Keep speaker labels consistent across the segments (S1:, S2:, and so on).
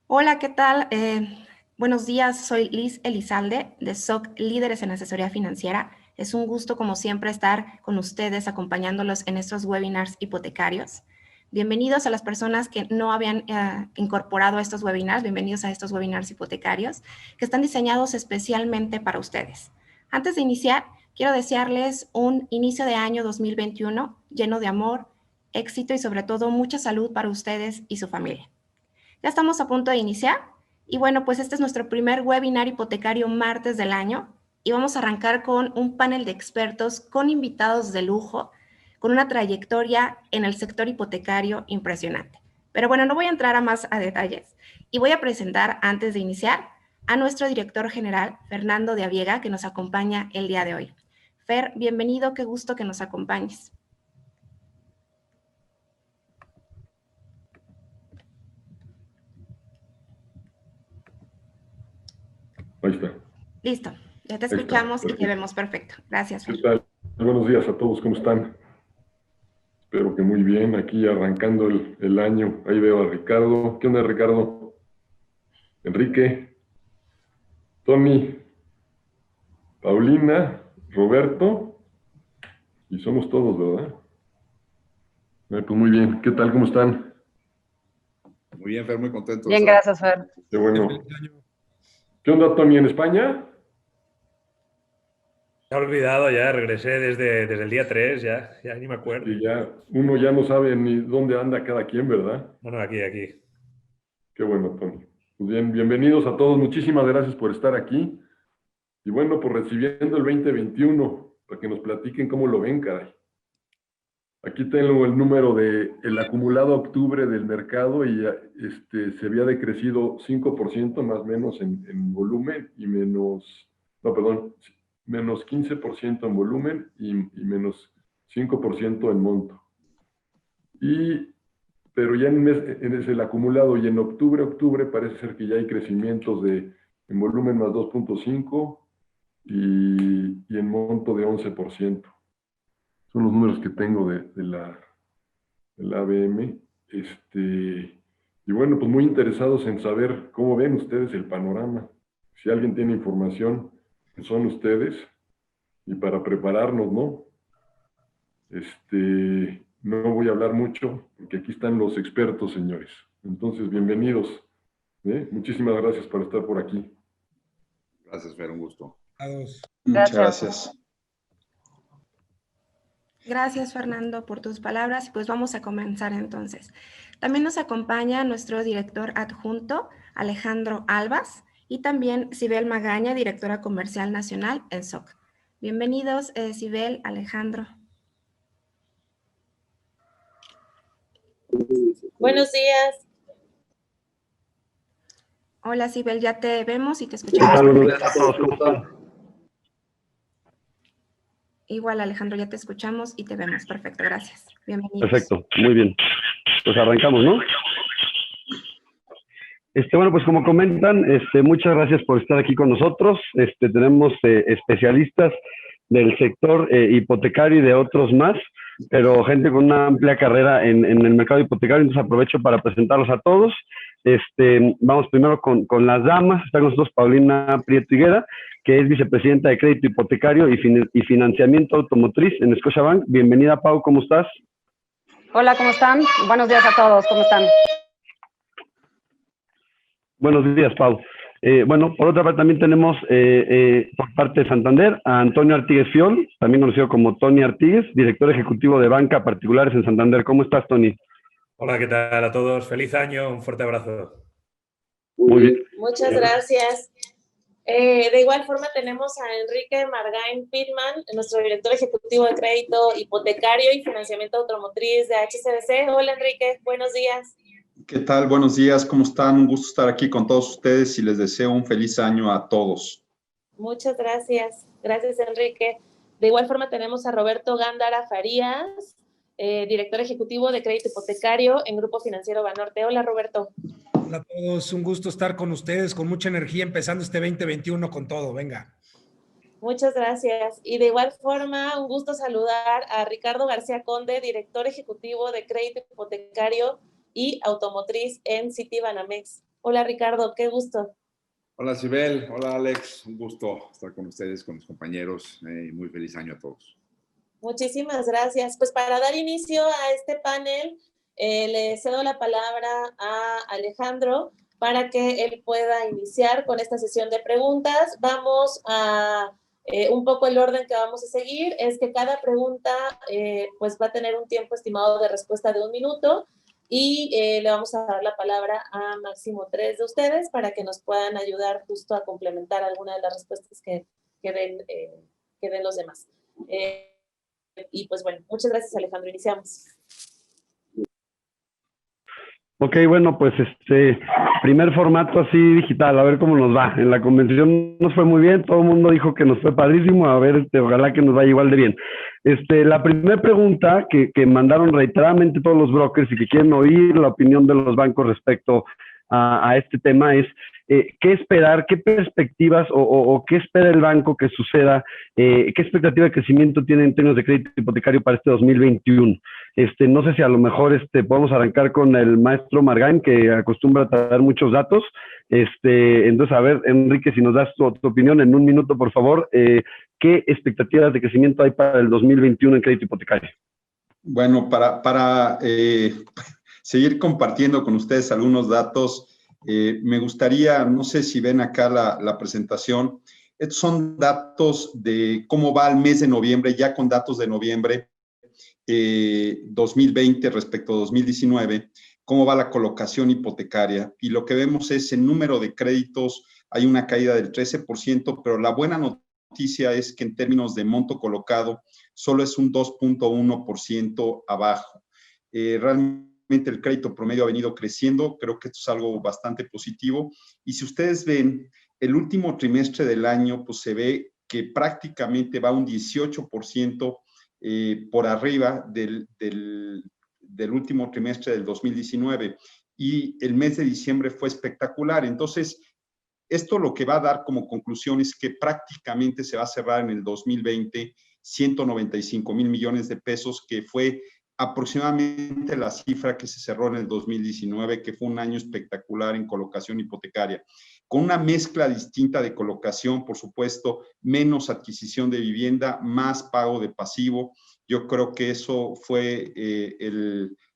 S1: Hola, ¿qué tal? Buenos días, soy Liz Elizalde de SOC Líderes en Asesoría Financiera. Es un gusto, como siempre, estar con ustedes acompañándolos en estos webinars hipotecarios. Bienvenidos a las personas que no habían incorporado a estos webinars, bienvenidos a estos webinars hipotecarios que están diseñados especialmente para ustedes. Antes de iniciar, quiero desearles un inicio de año 2021 lleno de amor, éxito y sobre todo mucha salud para ustedes y su familia. Ya estamos a punto de iniciar y bueno, pues este es nuestro primer webinar hipotecario martes del año y vamos a arrancar con un panel de expertos con invitados de lujo, con una trayectoria en el sector hipotecario impresionante. Pero bueno, no voy a entrar a más a detalles y voy a presentar antes de iniciar a nuestro director general, Fernando de Aviega, que nos acompaña el día de hoy. Fer, bienvenido, qué gusto que nos acompañes.
S2: Ahí está.
S1: Listo, ya te
S2: Ahí está.
S1: escuchamos y te vemos perfecto. Gracias, Fer.
S2: ¿Qué tal? Buenos días a todos, ¿cómo están? Espero que muy bien, aquí arrancando el año. Ahí veo a Ricardo. ¿Qué onda, Ricardo? Enrique, Tony, Paulina, Roberto, y somos todos, ¿verdad? Pues muy bien, ¿qué tal? ¿Cómo están?
S3: Muy bien, Fer, muy contento.
S4: Bien, gracias, Fer.
S2: Qué bueno. ¿Qué onda, Tony, en España?
S5: Se ha olvidado ya, regresé desde el día 3, ya ni me acuerdo.
S2: Y ya, uno ya no sabe ni dónde anda cada quien, ¿verdad?
S5: Bueno, aquí.
S2: Qué bueno, Tony. Pues bien, bienvenidos a todos, muchísimas gracias por estar aquí. Y bueno, pues recibiendo el 2021, para que nos platiquen cómo lo ven, caray. Aquí tengo el número del acumulado a octubre del mercado y se había decrecido 5% más o menos en volumen y menos 15% en volumen y menos 5% en monto. Pero ya en el acumulado y en octubre parece ser que ya hay crecimientos en volumen más 2.5 y en monto de 11%. Son los números que tengo de la ABM. Y bueno, pues muy interesados en saber cómo ven ustedes el panorama. Si alguien tiene información, son ustedes. Y para prepararnos, ¿no? No voy a hablar mucho, porque aquí están los expertos, señores. Entonces, bienvenidos. Muchísimas gracias por estar por aquí.
S3: Gracias, Fer, un gusto.
S4: Muchas gracias.
S1: Gracias, Fernando, por tus palabras. Pues vamos a comenzar entonces. También nos acompaña nuestro director adjunto, Alejandro Albas, y también Sibel Magaña, directora comercial nacional en SOC. Bienvenidos, Sibel, Alejandro.
S6: Buenos días.
S1: Hola, Sibel, ya te vemos y te escuchamos.
S7: ¿Qué tal? Buenos días a todos, ¿cómo están?
S1: Igual, Alejandro, ya te escuchamos y te vemos. Perfecto, gracias. Bienvenidos.
S7: Perfecto, muy bien. Pues arrancamos, ¿no? Bueno, pues como comentan, muchas gracias por estar aquí con nosotros. Tenemos especialistas del sector hipotecario y de otros más, pero gente con una amplia carrera en el mercado hipotecario, entonces aprovecho para presentarlos a todos. Vamos primero con las damas. Está con nosotros Paulina Prieto Higuera, que es vicepresidenta de Crédito Hipotecario y Financiamiento Automotriz en Scotiabank. Bienvenida, Pau, ¿cómo estás?
S4: Hola, ¿cómo están? Buenos días a todos, ¿cómo están?
S7: Buenos días, Pau. Bueno, por otra parte también tenemos por parte de Santander a Antonio Artigues Fiol, también conocido como Tony Artigues, director ejecutivo de Banca Particulares en Santander. ¿Cómo estás, Tony?
S5: Hola, ¿qué tal a todos? Feliz año, un fuerte abrazo.
S7: Muy bien.
S6: Muchas gracias. De igual forma tenemos a Enrique Margain Pitman, nuestro director ejecutivo de Crédito Hipotecario y Financiamiento Automotriz de HSBC. Hola, Enrique, buenos días.
S8: ¿Qué tal? Buenos días, ¿cómo están? Un gusto estar aquí con todos ustedes y les deseo un feliz año a todos.
S6: Muchas gracias. Gracias, Enrique. De igual forma tenemos a Roberto Gándara Farías, director ejecutivo de Crédito Hipotecario en Grupo Financiero Banorte. Hola, Roberto.
S9: Hola a todos, un gusto estar con ustedes, con mucha energía, empezando este 2021 con todo, venga.
S6: Muchas gracias. Y de igual forma, un gusto saludar a Ricardo García Conde, director ejecutivo de Crédito Hipotecario y Automotriz en Citibanamex. Hola Ricardo, qué gusto.
S3: Hola Sibel, hola Alex, un gusto estar con ustedes, con mis compañeros. Muy feliz año a todos.
S6: Muchísimas gracias. Pues para dar inicio a este panel, le cedo la palabra a Alejandro para que él pueda iniciar con esta sesión de preguntas. Vamos a un poco el orden que vamos a seguir es que cada pregunta pues va a tener un tiempo estimado de respuesta de 1 minuto y le vamos a dar la palabra a máximo 3 de ustedes para que nos puedan ayudar justo a complementar alguna de las respuestas que den los demás. Y pues bueno, muchas gracias Alejandro, iniciamos.
S7: Ok, bueno, pues primer formato así digital, a ver cómo nos va. En la convención nos fue muy bien, todo el mundo dijo que nos fue padrísimo, a ver, ojalá que nos vaya igual de bien. La primera pregunta que mandaron reiteradamente todos los brokers y que quieren oír la opinión de los bancos respecto a este tema es qué esperar, qué perspectivas o qué espera el banco que suceda, qué expectativa de crecimiento tiene en términos de crédito hipotecario para este 2021. No sé si a lo mejor podemos arrancar con el maestro Margain, que acostumbra a traer muchos datos. Entonces, a ver, Enrique, si nos das tu opinión en 1 minuto, por favor, ¿qué expectativas de crecimiento hay para el 2021 en crédito hipotecario?
S8: Bueno, para seguir compartiendo con ustedes algunos datos, me gustaría, no sé si ven acá la presentación, estos son datos de cómo va el mes de noviembre, ya con datos de noviembre 2020 respecto a 2019, cómo va la colocación hipotecaria. Y lo que vemos es el número de créditos, hay una caída del 13%, pero la buena noticia es que en términos de monto colocado, solo es un 2.1% abajo. Realmente el crédito promedio ha venido creciendo, creo que esto es algo bastante positivo. Y si ustedes ven, el último trimestre del año, pues se ve que prácticamente va un 18% por arriba del último trimestre del 2019. Y el mes de diciembre fue espectacular. Entonces, esto lo que va a dar como conclusión es que prácticamente se va a cerrar en el 2020 195,000 millones de pesos, que fue aproximadamente la cifra que se cerró en el 2019, que fue un año espectacular en colocación hipotecaria, con una mezcla distinta de colocación, por supuesto, menos adquisición de vivienda, más pago de pasivo. Yo creo que eso fue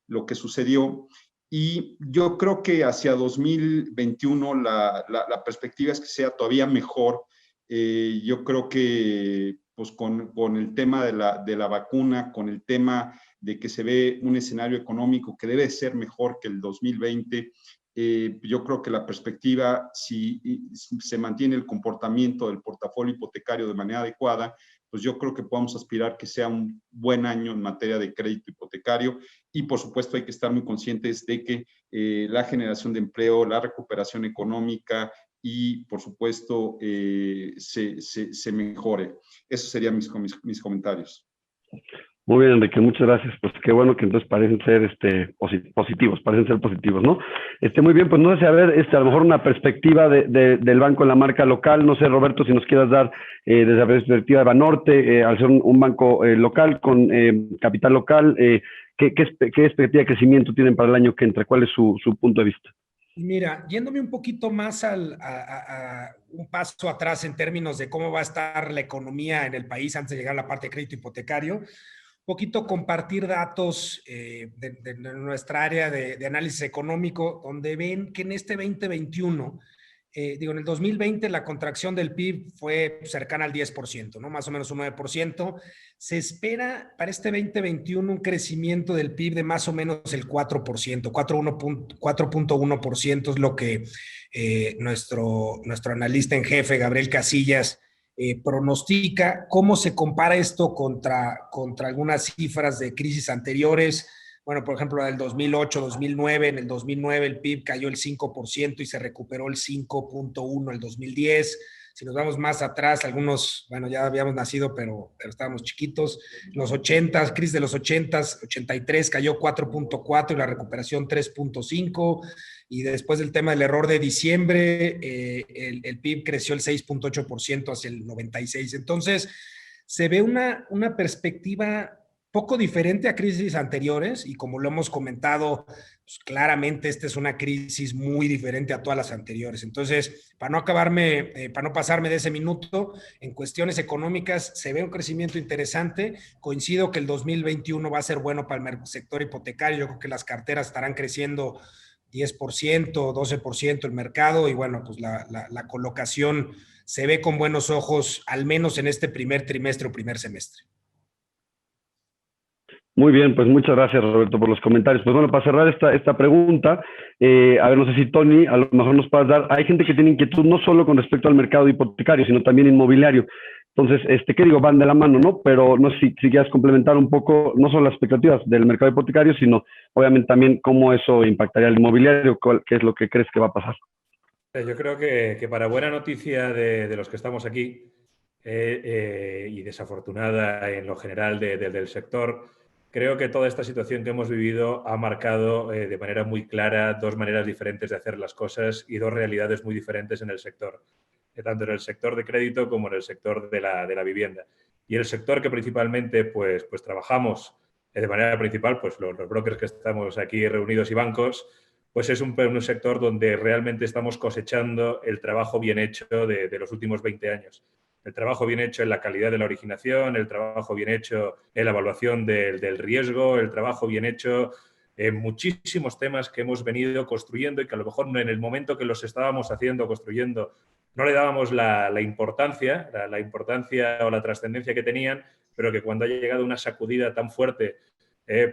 S8: lo que sucedió. Y yo creo que hacia 2021 la perspectiva es que sea todavía mejor. Yo creo que pues con el tema de la vacuna, con el tema de que se ve un escenario económico que debe ser mejor que el 2020, yo creo que la perspectiva, si se mantiene el comportamiento del portafolio hipotecario de manera adecuada, pues yo creo que podemos aspirar que sea un buen año en materia de crédito hipotecario. Y por supuesto hay que estar muy conscientes de que la generación de empleo, la recuperación económica y por supuesto se mejore. Esos serían mis comentarios.
S7: Muy bien, Enrique, muchas gracias. Pues qué bueno que entonces parecen ser positivos, ¿no? Muy bien, pues no sé, a ver, a lo mejor una perspectiva del banco en la marca local. No sé, Roberto, si nos quieras dar desde la perspectiva de Banorte, al ser un banco local con capital local, ¿qué expectativa de crecimiento tienen para el año que entra? ¿Cuál es su punto de vista?
S9: Mira, yéndome un poquito más a un paso atrás en términos de cómo va a estar la economía en el país antes de llegar a la parte de crédito hipotecario, un poquito compartir datos de nuestra área de análisis económico, donde ven que en este 2021, en el 2020 la contracción del PIB fue cercana al 10%, ¿no? Más o menos un 9%. Se espera para este 2021 un crecimiento del PIB de más o menos el 4%, 4.1% es lo que nuestro analista en jefe, Gabriel Casillas, pronostica. ¿Cómo se compara esto contra algunas cifras de crisis anteriores? Bueno, por ejemplo, del 2008, 2009, en el 2009 el PIB cayó el 5% y se recuperó el 5.1% el 2010. Si nos vamos más atrás, algunos, bueno, ya habíamos nacido, pero estábamos chiquitos. Los 80, crisis de los 80s, 83 cayó 4.4 y la recuperación 3.5. Y después del tema del error de diciembre, el PIB creció el 6.8% hacia el 96. Entonces, se ve una perspectiva poco diferente a crisis anteriores y como lo hemos comentado, pues claramente esta es una crisis muy diferente a todas las anteriores. Entonces, para no pasarme de ese minuto, en cuestiones económicas se ve un crecimiento interesante. Coincido que el 2021 va a ser bueno para el sector hipotecario. Yo creo que las carteras estarán creciendo 10%, 12% el mercado y bueno, pues la colocación se ve con buenos ojos, al menos en este primer trimestre o primer semestre.
S7: Muy bien, pues muchas gracias, Roberto, por los comentarios. Pues bueno, para cerrar esta pregunta, a ver, no sé si Tony, a lo mejor nos puedas dar, hay gente que tiene inquietud no solo con respecto al mercado hipotecario, sino también inmobiliario. Entonces, ¿qué digo? Van de la mano, ¿no? Pero no sé si quieras complementar un poco, no solo las expectativas del mercado hipotecario, sino obviamente también cómo eso impactaría al inmobiliario, qué es lo que crees que va a pasar.
S5: Yo creo que para buena noticia de los que estamos aquí y desafortunada en lo general del sector, creo que toda esta situación que hemos vivido ha marcado de manera muy clara dos maneras diferentes de hacer las cosas y dos realidades muy diferentes en el sector, tanto en el sector de crédito como en el sector de la vivienda. Y el sector que principalmente pues trabajamos de manera principal, pues los brokers que estamos aquí reunidos y bancos, pues es un sector donde realmente estamos cosechando el trabajo bien hecho de los últimos 20 años. El trabajo bien hecho en la calidad de la originación, el trabajo bien hecho en la evaluación del riesgo, el trabajo bien hecho en muchísimos temas que hemos venido construyendo y que a lo mejor en el momento que los estábamos construyendo, no le dábamos la importancia o la trascendencia que tenían, pero que cuando ha llegado una sacudida tan fuerte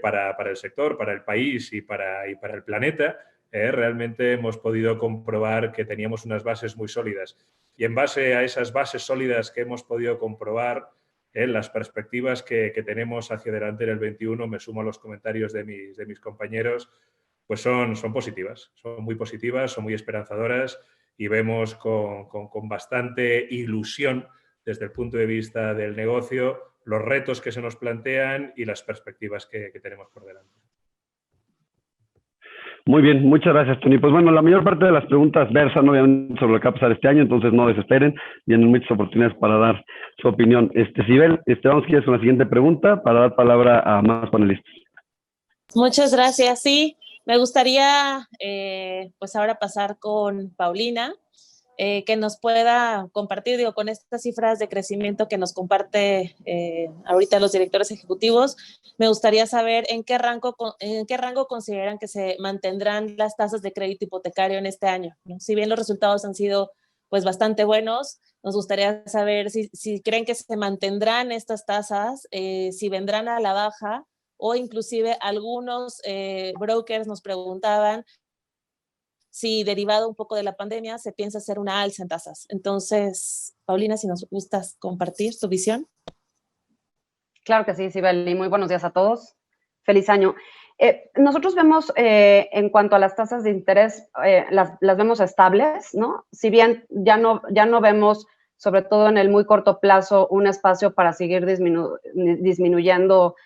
S5: para el sector, para el país y para el planeta, realmente hemos podido comprobar que teníamos unas bases muy sólidas. Y en base a esas bases sólidas que hemos podido comprobar, las perspectivas que tenemos hacia adelante en el 21, me sumo a los comentarios de mis compañeros, pues son positivas, son muy positivas, son muy esperanzadoras y vemos con bastante ilusión desde el punto de vista del negocio los retos que se nos plantean y las perspectivas que tenemos por delante.
S7: Muy bien, muchas gracias, Tony. Pues bueno, la mayor parte de las preguntas versan obviamente sobre lo que va a pasar este año, entonces no desesperen, vienen muchas oportunidades para dar su opinión. Sibel, vamos quieres con la siguiente pregunta para dar palabra a más panelistas.
S6: Muchas gracias. Sí, me gustaría pues ahora pasar con Paulina, que nos pueda compartir, con estas cifras de crecimiento que nos comparte ahorita los directores ejecutivos. Me gustaría saber en qué rango consideran que se mantendrán las tasas de crédito hipotecario en este año, ¿no? Si bien los resultados han sido pues bastante buenos, nos gustaría saber si creen que se mantendrán estas tasas, si vendrán a la baja, o inclusive algunos brokers nos preguntaban si derivado un poco de la pandemia se piensa hacer una alza en tasas. Entonces, Paulina, si nos gustas compartir tu visión.
S4: Claro que sí, Sibel, y muy buenos días a todos. Feliz año. Nosotros vemos, en cuanto a las tasas de interés, las vemos estables, ¿no? Si bien ya no vemos, sobre todo en el muy corto plazo, un espacio para seguir disminuyendo,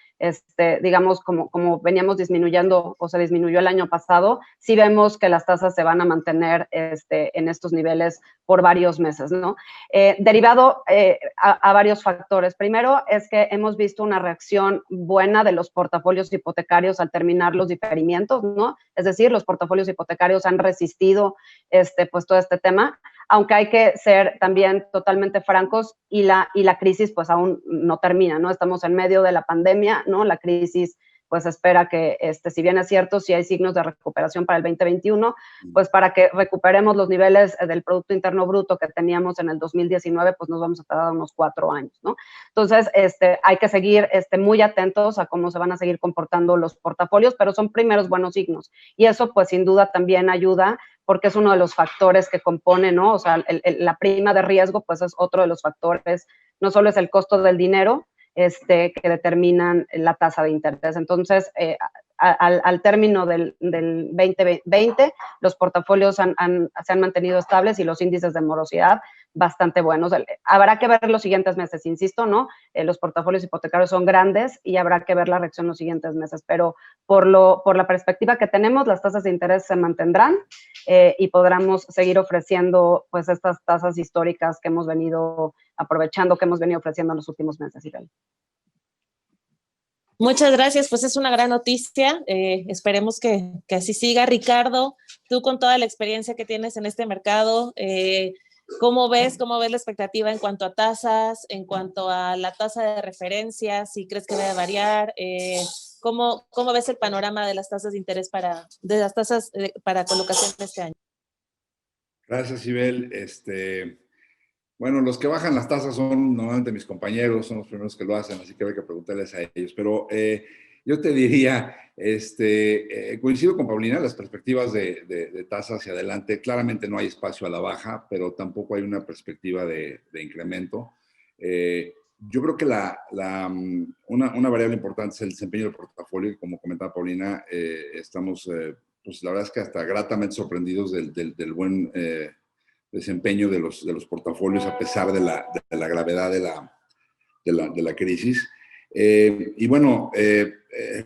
S4: digamos, como veníamos disminuyendo o se disminuyó el año pasado, sí vemos que las tasas se van a mantener en estos niveles por varios meses, ¿no? Derivado a varios factores. Primero es que hemos visto una reacción buena de los portafolios hipotecarios al terminar los diferimientos, ¿no? Es decir, los portafolios hipotecarios han resistido pues todo este tema, aunque hay que ser también totalmente francos y la crisis pues aún no termina, ¿no? Estamos en medio de la pandemia, ¿no? La crisis pues espera que, si bien es cierto, si hay signos de recuperación para el 2021, pues para que recuperemos los niveles del Producto Interno Bruto que teníamos en el 2019, pues nos vamos a tardar unos 4 años, ¿no? Entonces, hay que seguir muy atentos a cómo se van a seguir comportando los portafolios, pero son primeros buenos signos. Y eso, pues, sin duda también ayuda porque es uno de los factores que compone, ¿no? O sea, la prima de riesgo, pues, es otro de los factores. No solo es el costo del dinero, que determinan la tasa de interés. Entonces, al término del 2020, los portafolios se han mantenido estables y los índices de morosidad bastante buenos. Habrá que ver los siguientes meses, insisto, ¿no? Los portafolios hipotecarios son grandes y habrá que ver la reacción los siguientes meses, pero por la perspectiva que tenemos, las tasas de interés se mantendrán y podremos seguir ofreciendo pues estas tasas históricas que hemos venido aprovechando, que hemos venido ofreciendo en los últimos meses, Isabel.
S6: Muchas gracias, pues es una gran noticia. Esperemos que así siga. Ricardo, tú con toda la experiencia que tienes en este mercado, ¿cómo ves la expectativa en cuanto a tasas, en cuanto a la tasa de referencia? Si crees que va a variar, ¿cómo ves el panorama de las tasas de interés para colocación de este año?
S3: Gracias, Ibel. Bueno, los que bajan las tasas son normalmente mis compañeros, son los primeros que lo hacen, así que hay que preguntarles a ellos. Pero yo te diría, coincido con Paulina, las perspectivas de tasas hacia adelante, claramente no hay espacio a la baja, pero tampoco hay una perspectiva de incremento. Yo creo que una variable importante es el desempeño del portafolio, y como comentaba Paulina, estamos, pues la verdad es que hasta gratamente sorprendidos del buen desempeño de los portafolios a pesar de la gravedad de la crisis. Y bueno,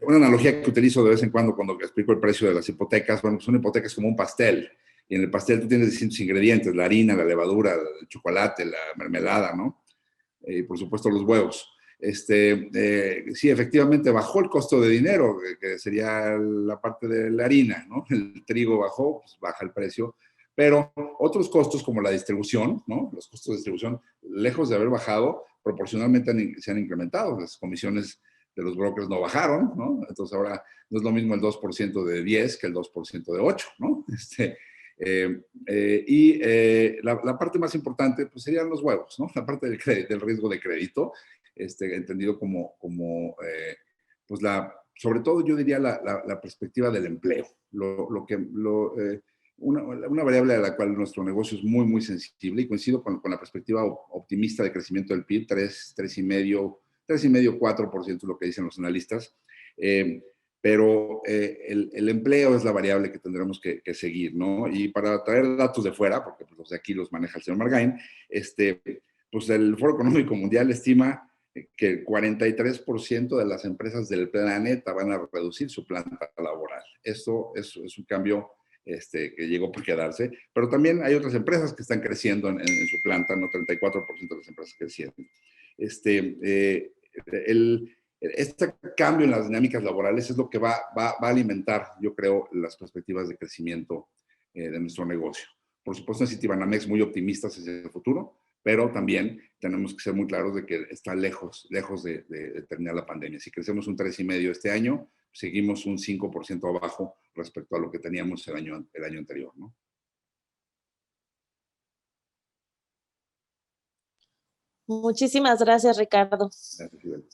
S3: una analogía que utilizo de vez en cuando explico el precio de las hipotecas, bueno, pues una hipoteca es como un pastel, y en el pastel tú tienes distintos ingredientes, la harina, la levadura, el chocolate, la mermelada, ¿no? Y por supuesto los huevos. Sí, efectivamente bajó el costo de dinero, que sería la parte de la harina, ¿no? El trigo bajó, pues baja el precio, pero otros costos como la distribución, ¿no? Los costos de distribución, lejos de haber bajado, proporcionalmente se han incrementado. Las comisiones de los brokers no bajaron, ¿no? Entonces ahora no es lo mismo el 2% de 10 que el 2% de 8, ¿no? La parte más importante pues serían los huevos, ¿no? La parte del riesgo de crédito, entendido como pues sobre todo yo diría la perspectiva del empleo, una variable a la cual nuestro negocio es muy, muy sensible, y coincido con la perspectiva optimista de crecimiento del PIB, 3,5, 4% es lo que dicen los analistas, pero el empleo es la variable que tendremos que seguir, ¿no? Y para traer datos de fuera, porque pues, los de aquí los maneja el señor Margain, pues el Foro Económico Mundial estima que el 43% de las empresas del planeta van a reducir su planta laboral. Esto es un cambio que llegó por quedarse, pero también hay otras empresas que están creciendo en su planta, ¿no? 34% de las empresas creciendo. Este cambio en las dinámicas laborales es lo que va a alimentar, yo creo, las perspectivas de crecimiento de nuestro negocio. Por supuesto, en Citibanamex muy optimistas hacia el futuro, pero también tenemos que ser muy claros de que está lejos de terminar la pandemia. Si crecemos un 3,5% este año, seguimos un 5% abajo respecto a lo que teníamos el año anterior, ¿no?
S6: Muchísimas gracias, Ricardo.
S3: Gracias, Isabel.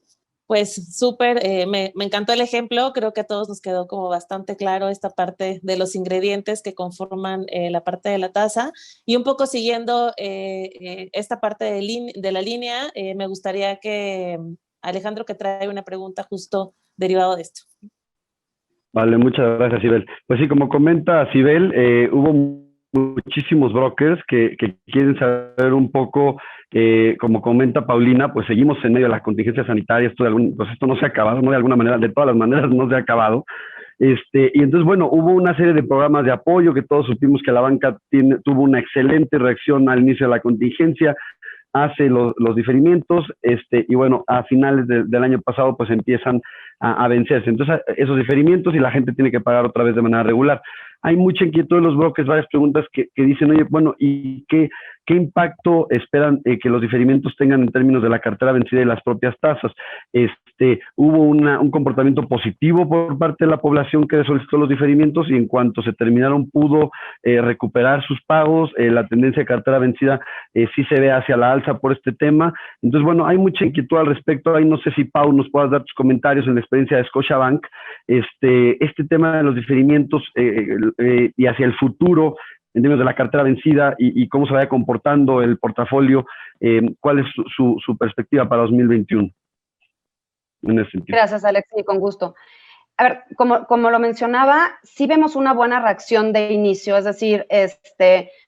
S6: Pues súper, me encantó el ejemplo, creo que a todos nos quedó como bastante claro esta parte de los ingredientes que conforman la parte de la tasa, y un poco siguiendo esta parte de la línea, me gustaría que Alejandro, que trae una pregunta justo derivado de esto.
S7: Vale, muchas gracias, Sibel. Pues sí, como comenta Sibel, hubo muchísimos brokers que quieren saber un poco, como comenta Paulina, pues seguimos en medio de la contingencia sanitaria, pues esto no se ha acabado, ¿no? De alguna manera, de todas las maneras no se ha acabado. Y entonces, bueno, hubo una serie de programas de apoyo que todos supimos que la banca tuvo una excelente reacción al inicio de la contingencia, hace los diferimientos, y bueno, a finales del año pasado pues empiezan a vencerse. Entonces, esos diferimientos, y la gente tiene que pagar otra vez de manera regular. Hay mucha inquietud de los brokers, varias preguntas que dicen, oye, bueno, ¿y qué impacto esperan que los diferimientos tengan en términos de la cartera vencida y las propias tasas? Hubo un comportamiento positivo por parte de la población que solicitó los diferimientos, y en cuanto se terminaron pudo recuperar sus pagos. La tendencia de cartera vencida sí se ve hacia la alza por este tema. Entonces, bueno, hay mucha inquietud al respecto. Ahí no sé si, Pau, nos puedas dar tus comentarios en la experiencia de Scotiabank. Este tema de los diferimientos y hacia el futuro, en términos de la cartera vencida y cómo se vaya comportando el portafolio, ¿cuál es su perspectiva para 2021? En ese sentido.
S4: Gracias, Alex, y con gusto. A ver, como lo mencionaba, sí vemos una buena reacción de inicio, es decir,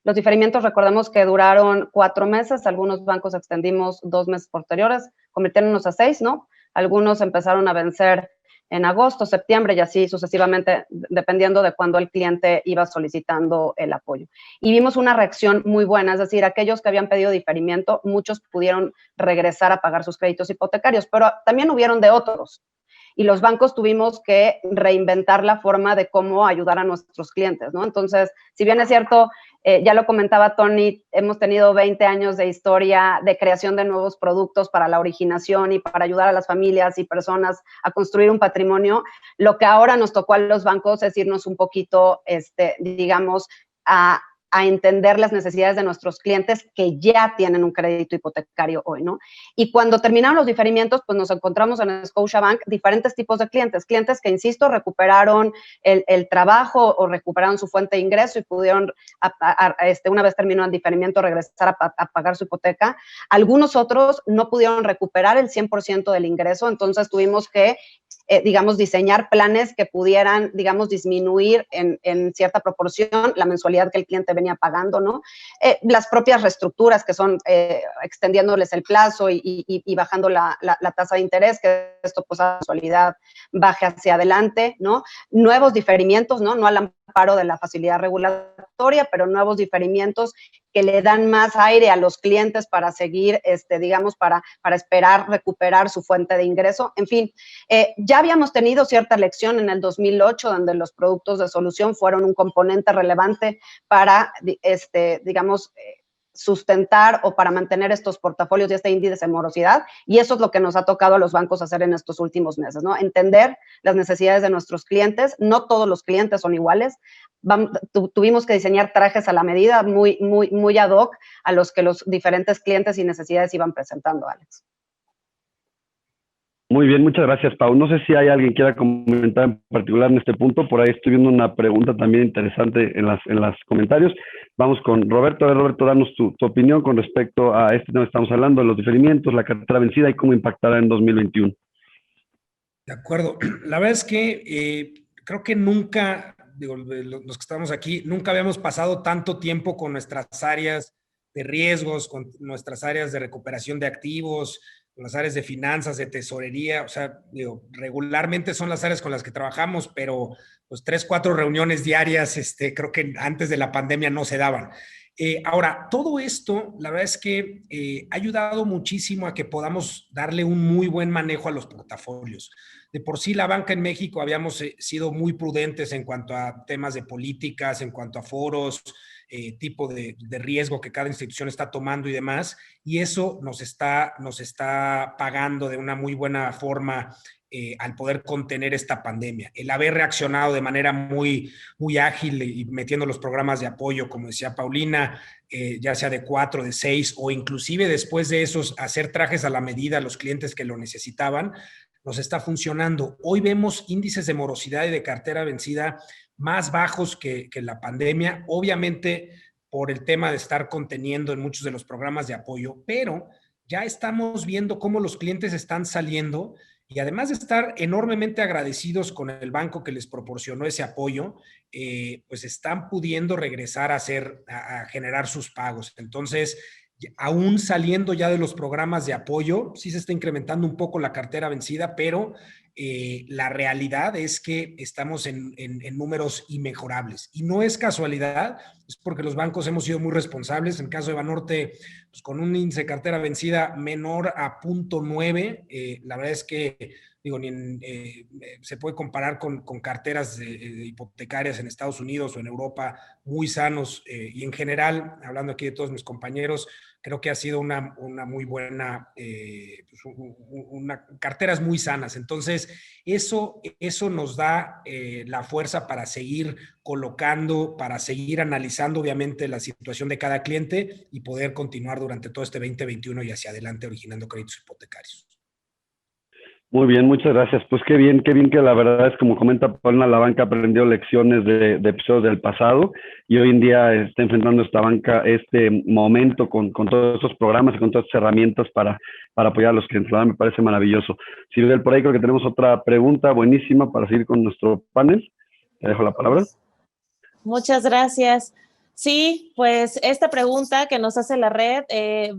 S4: los diferimientos, recordemos que duraron 4 meses, algunos bancos extendimos 2 meses posteriores, convirtiéndonos a 6, ¿no? Algunos empezaron a vencer en agosto, septiembre y así sucesivamente, dependiendo de cuándo el cliente iba solicitando el apoyo. Y vimos una reacción muy buena, es decir, aquellos que habían pedido diferimiento, muchos pudieron regresar a pagar sus créditos hipotecarios, pero también hubieron de otros. y los bancos tuvimos que reinventar la forma de cómo ayudar a nuestros clientes, ¿no? Entonces, si bien es cierto, ya lo comentaba Tony, hemos tenido 20 años de historia de creación de nuevos productos para la originación y para ayudar a las familias y personas a construir un patrimonio. Lo que ahora nos tocó a los bancos es irnos un poquito, digamos, a entender las necesidades de nuestros clientes que ya tienen un crédito hipotecario hoy, ¿no? Y cuando terminaron los diferimientos, pues nos encontramos en Scotiabank diferentes tipos de clientes. Clientes que, insisto, recuperaron el trabajo o recuperaron su fuente de ingreso y pudieron, una vez terminó el diferimiento, regresar a pagar su hipoteca. Algunos otros no pudieron recuperar el 100% del ingreso, entonces tuvimos que digamos, diseñar planes que pudieran, digamos, disminuir en cierta proporción la mensualidad que el cliente venía pagando, ¿no? Las propias reestructuras que son extendiéndoles el plazo y bajando la tasa de interés, que esto, pues, la mensualidad baje hacia adelante, ¿no? Nuevos diferimientos, ¿no? No al amparo de la facilidad regulatoria, pero nuevos diferimientos que le dan más aire a los clientes para seguir, digamos, para esperar recuperar su fuente de ingreso. En fin, ya habíamos tenido cierta lección en el 2008, donde los productos de solución fueron un componente relevante para, digamos, sustentar o para mantener estos portafolios y este índice de morosidad, y eso es lo que nos ha tocado a los bancos hacer en estos últimos meses, ¿no? Entender las necesidades de nuestros clientes. No todos los clientes son iguales. Tuvimos que diseñar trajes a la medida, muy ad hoc a los que los diferentes clientes y necesidades iban presentando, Alex.
S7: Muy bien, muchas gracias, Pau. No sé si hay alguien que quiera comentar en particular en este punto. Por ahí estoy viendo una pregunta también interesante en los comentarios. Vamos con Roberto. A ver, Roberto, danos tu opinión con respecto a este tema que estamos hablando, de los diferimientos, la cartera vencida y cómo impactará en 2021.
S9: De acuerdo. La verdad es que creo que nunca, digo, los que estamos aquí, nunca habíamos pasado tanto tiempo con nuestras áreas de riesgos, con nuestras áreas de recuperación de activos, con las áreas de finanzas, de tesorería. O sea, digo, regularmente son las áreas con las que trabajamos, pero pues 3, 4 reuniones diarias, creo que antes de la pandemia no se daban. Ahora, todo esto, la verdad es que ha ayudado muchísimo a que podamos darle un muy buen manejo a los portafolios. De por sí, la banca en México habíamos sido muy prudentes en cuanto a temas de políticas, en cuanto a foros, tipo de riesgo que cada institución está tomando y demás, y eso nos está pagando de una muy buena forma al poder contener esta pandemia. El haber reaccionado de manera muy ágil y metiendo los programas de apoyo, como decía Paulina, ya sea de 4, de 6, o inclusive después de esos, hacer trajes a la medida a los clientes que lo necesitaban, nos está funcionando. Hoy vemos índices de morosidad y de cartera vencida más bajos que la pandemia, obviamente por el tema de estar conteniendo en muchos de los programas de apoyo, pero ya estamos viendo cómo los clientes están saliendo y además de estar enormemente agradecidos con el banco que les proporcionó ese apoyo, pues están pudiendo regresar a generar sus pagos. Entonces, aún saliendo ya de los programas de apoyo, sí se está incrementando un poco la cartera vencida, pero la realidad es que estamos en números inmejorables. Y no es casualidad, es porque los bancos hemos sido muy responsables. En el caso de Banorte, pues con un índice de cartera vencida menor a 0.9, la verdad es que digo, se puede comparar con carteras hipotecarias en Estados Unidos o en Europa muy sanos, y en general, hablando aquí de todos mis compañeros, creo que ha sido una muy buena, carteras muy sanas. Entonces, eso nos da la fuerza para seguir colocando, para seguir analizando, obviamente, la situación de cada cliente y poder continuar durante todo este 2021 y hacia adelante originando créditos hipotecarios.
S7: Muy bien, muchas gracias. Pues qué bien que la verdad es, como comenta Paulina, la banca aprendió lecciones de episodios del pasado y hoy en día está enfrentando esta banca este momento con todos estos programas y con todas estas herramientas para apoyar a los clientes. Me parece maravilloso. Sibel, por ahí creo que tenemos otra pregunta buenísima para seguir con nuestro panel. Te dejo la palabra.
S6: Muchas gracias. Sí, pues esta pregunta que nos hace la red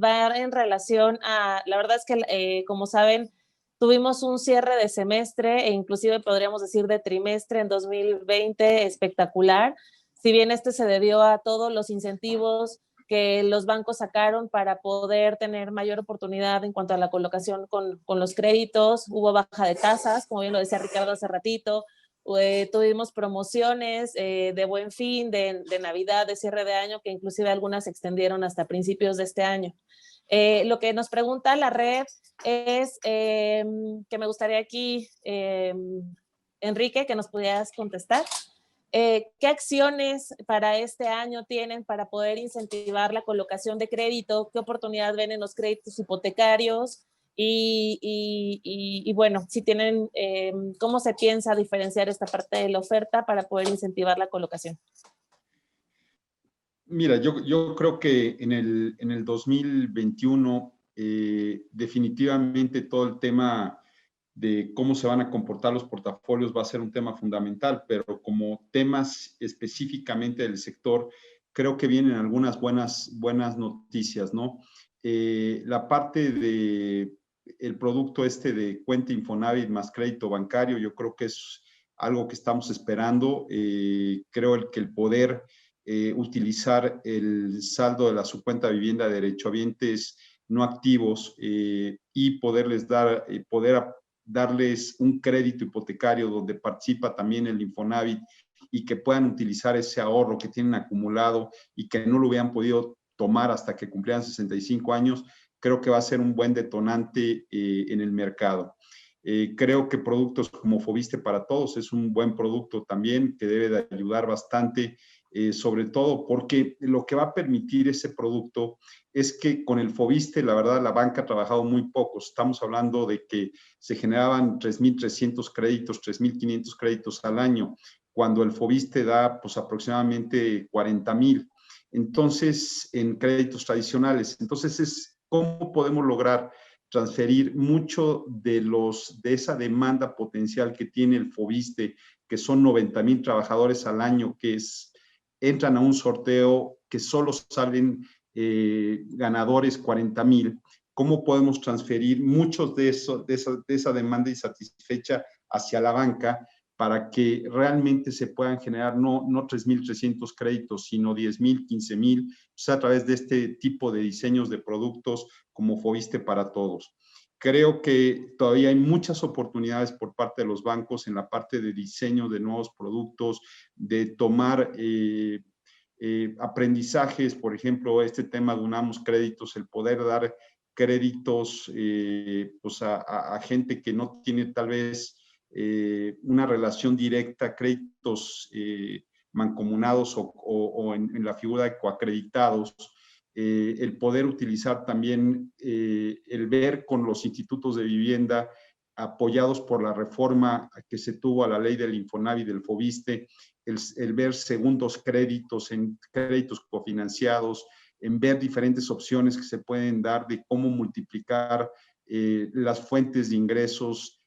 S6: va en relación a, la verdad es que como saben, tuvimos un cierre de semestre e inclusive podríamos decir de trimestre en 2020 espectacular. Si bien se debió a todos los incentivos que los bancos sacaron para poder tener mayor oportunidad en cuanto a la colocación con los créditos. Hubo baja de tasas, como bien lo decía Ricardo hace ratito. Tuvimos promociones de Buen Fin, de Navidad, de cierre de año, que inclusive algunas se extendieron hasta principios de este año. Lo que nos pregunta la red es que me gustaría aquí, Enrique, que nos pudieras contestar. ¿Qué acciones para este año tienen para poder incentivar la colocación de crédito? ¿Qué oportunidad ven en los créditos hipotecarios? Y bueno, si tienen, ¿cómo se piensa diferenciar esta parte de la oferta para poder incentivar la colocación?
S8: Mira, yo creo que en el 2021 definitivamente todo el tema de cómo se van a comportar los portafolios va a ser un tema fundamental, pero como temas específicamente del sector, creo que vienen algunas buenas noticias, ¿no? La parte de el producto de cuenta Infonavit más crédito bancario, yo creo que es algo que estamos esperando. Creo que el poder utilizar el saldo de la subcuenta vivienda de derechohabientes no activos y poderles darles un crédito hipotecario donde participa también el Infonavit y que puedan utilizar ese ahorro que tienen acumulado y que no lo hubieran podido tomar hasta que cumplieran 65 años, creo que va a ser un buen detonante en el mercado. Creo que productos como Foviste para Todos es un buen producto también que debe de ayudar bastante, sobre todo porque lo que va a permitir ese producto es que con el Foviste, la verdad, la banca ha trabajado muy poco. Estamos hablando de que se generaban 3.300 créditos, 3.500 créditos al año, cuando el Foviste da pues aproximadamente 40,000. Entonces, en créditos tradicionales. Entonces, es cómo podemos lograr transferir mucho de esa demanda potencial que tiene el Foviste, que son 90,000 trabajadores al año, que entran a un sorteo que solo salen ganadores 40,000. ¿Cómo podemos transferir muchos de esa demanda insatisfecha hacia la banca para que realmente se puedan generar no 3.300 créditos, sino 10,000, 15,000, pues a través de este tipo de diseños de productos como Foviste para Todos? Creo que todavía hay muchas oportunidades por parte de los bancos en la parte de diseño de nuevos productos, de tomar aprendizajes, por ejemplo, este tema de Unamos Créditos, el poder dar créditos pues a gente que no tiene tal vez una relación directa, créditos mancomunados o en la figura de coacreditados, el poder utilizar también el ver con los institutos de vivienda apoyados por la reforma que se tuvo a la ley del Infonavit, del Foviste, el ver segundos créditos en créditos cofinanciados, en ver diferentes opciones que se pueden dar de cómo multiplicar las fuentes de ingresos.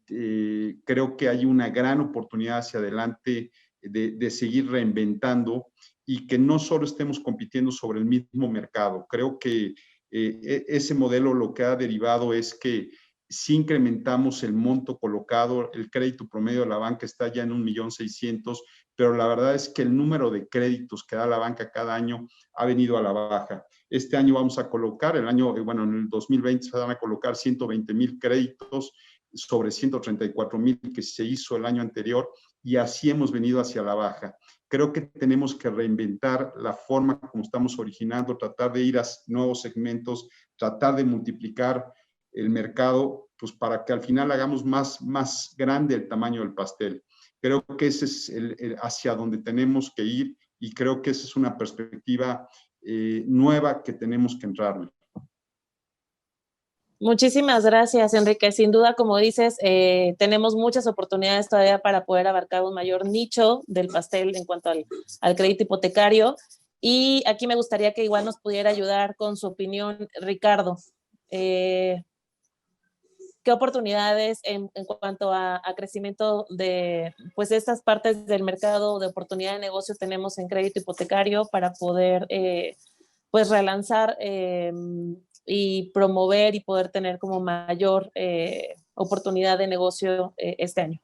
S8: Creo que hay una gran oportunidad hacia adelante de seguir reinventando y que no solo estemos compitiendo sobre el mismo mercado. Creo que ese modelo lo que ha derivado es que si incrementamos el monto colocado, el crédito promedio de la banca está ya en 1.600.000, pero la verdad es que el número de créditos que da la banca cada año ha venido a la baja. Este año vamos a colocar, en el 2020 se van a colocar 120,000 créditos sobre 134,000 que se hizo el año anterior, y así hemos venido hacia la baja. Creo que tenemos que reinventar la forma como estamos originando, tratar de ir a nuevos segmentos, tratar de multiplicar el mercado, pues para que al final hagamos más grande el tamaño del pastel. Creo que ese es hacia donde tenemos que ir, y creo que esa es una perspectiva nueva que tenemos que entrarle.
S6: Muchísimas gracias, Enrique. Sin duda, como dices, tenemos muchas oportunidades todavía para poder abarcar un mayor nicho del pastel en cuanto al crédito hipotecario. Y aquí me gustaría que igual nos pudiera ayudar con su opinión, Ricardo. ¿Qué oportunidades en cuanto a crecimiento de pues estas partes del mercado de oportunidad de negocio tenemos en crédito hipotecario para poder pues relanzar y promover y poder tener como mayor oportunidad de negocio este año?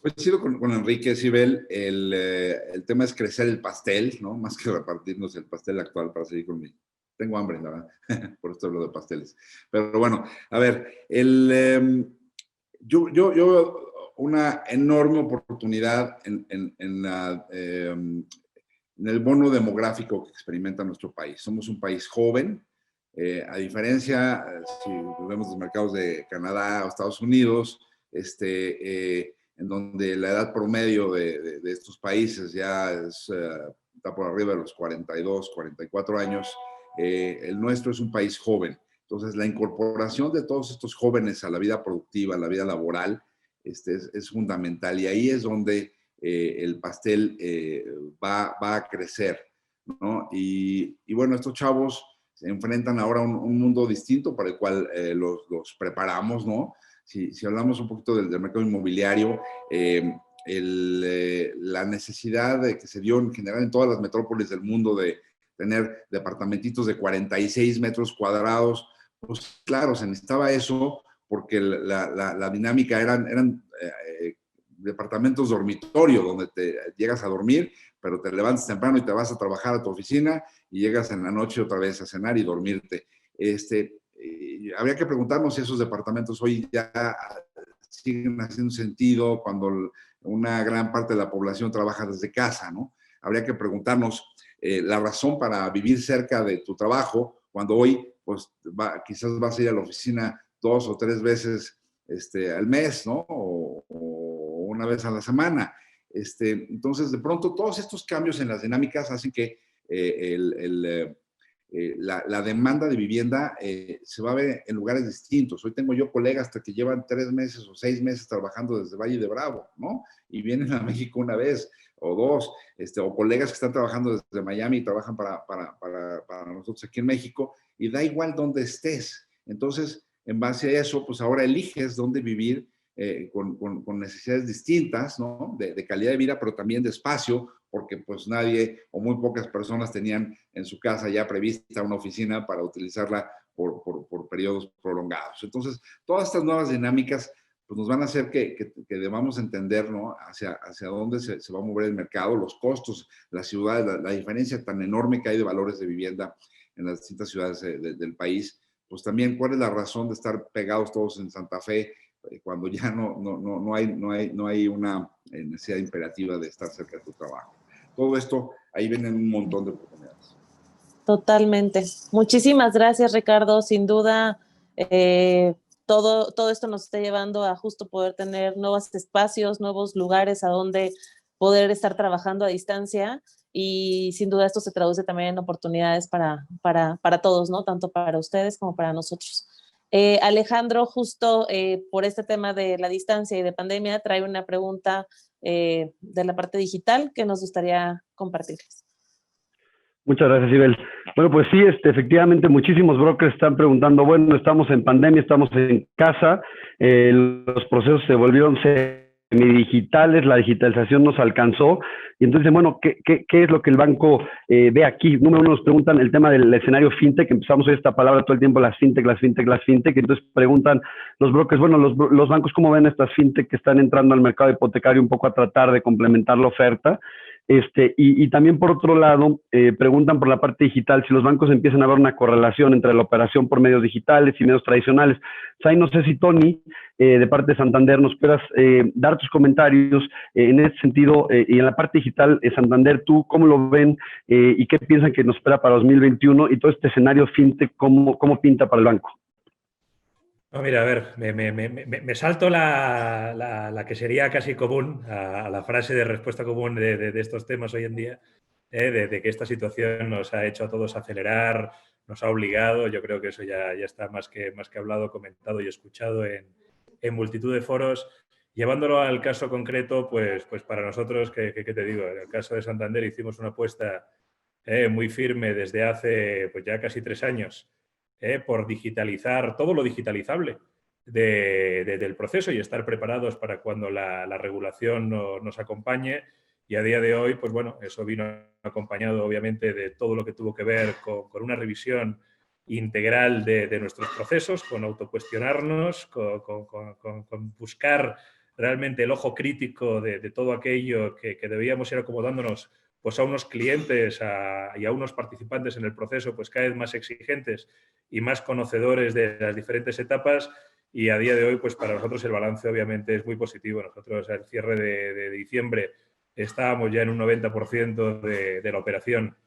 S3: Coincido con Enrique, Sibel, el tema es crecer el pastel, ¿no? Más que repartirnos el pastel actual para seguir con mi... Tengo hambre, la verdad, por esto hablo de pasteles. Pero bueno, a ver, yo veo una enorme oportunidad en el bono demográfico que experimenta nuestro país. Somos un país joven, a diferencia, si vemos los mercados de Canadá o Estados Unidos, en donde la edad promedio de estos países ya está por arriba de los 42, 44 años, el nuestro es un país joven. Entonces, la incorporación de todos estos jóvenes a la vida productiva, a la vida laboral, es fundamental. Y ahí es donde el pastel va a crecer, ¿no? Y bueno, estos chavos se enfrentan ahora a un mundo distinto para el cual los preparamos, ¿no? Si hablamos un poquito del mercado inmobiliario, la necesidad que se dio en general en todas las metrópolis del mundo de tener departamentitos de 46 metros cuadrados, pues claro, se necesitaba eso porque la dinámica eran departamentos dormitorio, donde te llegas a dormir, pero te levantas temprano y te vas a trabajar a tu oficina y llegas en la noche otra vez a cenar y dormirte. Habría que preguntarnos si esos departamentos hoy ya siguen haciendo sentido cuando una gran parte de la población trabaja desde casa, ¿no? Habría que preguntarnos la razón para vivir cerca de tu trabajo cuando hoy, pues, quizás vas a ir a la oficina 2 o 3 veces al mes, ¿no? O una vez a la semana. Entonces, de pronto, todos estos cambios en las dinámicas hacen que la demanda de vivienda se va a ver en lugares distintos. Hoy tengo yo colegas que llevan 3 meses o 6 meses trabajando desde Valle de Bravo, ¿no? Y vienen a México una vez o 2, o colegas que están trabajando desde Miami y trabajan para nosotros aquí en México, y da igual dónde estés. Entonces, en base a eso, pues ahora eliges dónde vivir con necesidades distintas, ¿no? De calidad de vida, pero también de espacio, porque pues nadie o muy pocas personas tenían en su casa ya prevista una oficina para utilizarla por periodos prolongados. Entonces, todas estas nuevas dinámicas pues nos van a hacer que debamos entender, ¿no? hacia dónde se va a mover el mercado, los costos, las ciudades, la diferencia tan enorme que hay de valores de vivienda en las distintas ciudades del país. Pues también, ¿cuál es la razón de estar pegados todos en Santa Fe cuando ya no hay una necesidad imperativa de estar cerca de tu trabajo? Todo esto, ahí vienen un montón de oportunidades.
S6: Totalmente. Muchísimas gracias, Ricardo. Sin duda, todo esto nos está llevando a justo poder tener nuevos espacios, nuevos lugares a donde poder estar trabajando a distancia, y sin duda esto se traduce también en oportunidades para todos, ¿no? Tanto para ustedes como para nosotros. Alejandro, justo por este tema de la distancia y de pandemia, trae una pregunta de la parte digital que nos gustaría compartirles.
S7: Muchas gracias, Sibel. Bueno, pues sí, efectivamente muchísimos brokers están preguntando, bueno, estamos en pandemia, estamos en casa, los procesos se volvieron semidigitales, la digitalización nos alcanzó, y entonces, bueno, ¿qué es lo que el banco ve aquí? Número uno, nos preguntan el tema del escenario fintech, empezamos a oír esta palabra todo el tiempo, las fintech, entonces preguntan los brokers, bueno, los bancos, ¿cómo ven estas fintech que están entrando al mercado hipotecario un poco a tratar de complementar la oferta? Y también, por otro lado, preguntan por la parte digital, si los bancos empiezan a ver una correlación entre la operación por medios digitales y medios tradicionales. O sea, no sé si Tony, de parte de Santander, nos puedas dar tus comentarios en ese sentido, y en la parte digital, Santander, ¿tú cómo lo ven y qué piensan que nos espera para 2021 y todo este escenario fintech, cómo pinta para el banco?
S5: No, mira, a ver, me salto la que sería casi común a la frase de respuesta común de estos temas hoy en día, de que esta situación nos ha hecho a todos acelerar, nos ha obligado. Yo creo que eso ya está más que hablado, comentado y escuchado en multitud de foros. Llevándolo al caso concreto, pues para nosotros, ¿qué te digo? En el caso de Santander hicimos una apuesta muy firme desde hace pues ya casi 3 años, por digitalizar todo lo digitalizable del proceso y estar preparados para cuando la regulación nos acompañe. Y a día de hoy, pues bueno, eso vino acompañado obviamente de todo lo que tuvo que ver con una revisión integral de nuestros procesos, con autocuestionarnos, con buscar realmente el ojo crítico de todo aquello que debíamos ir acomodándonos pues a unos clientes y a unos participantes en el proceso pues cada vez más exigentes y más conocedores de las diferentes etapas, y a día de hoy pues para nosotros el balance obviamente es muy positivo. Nosotros al cierre de diciembre estábamos ya en un 90% de la operación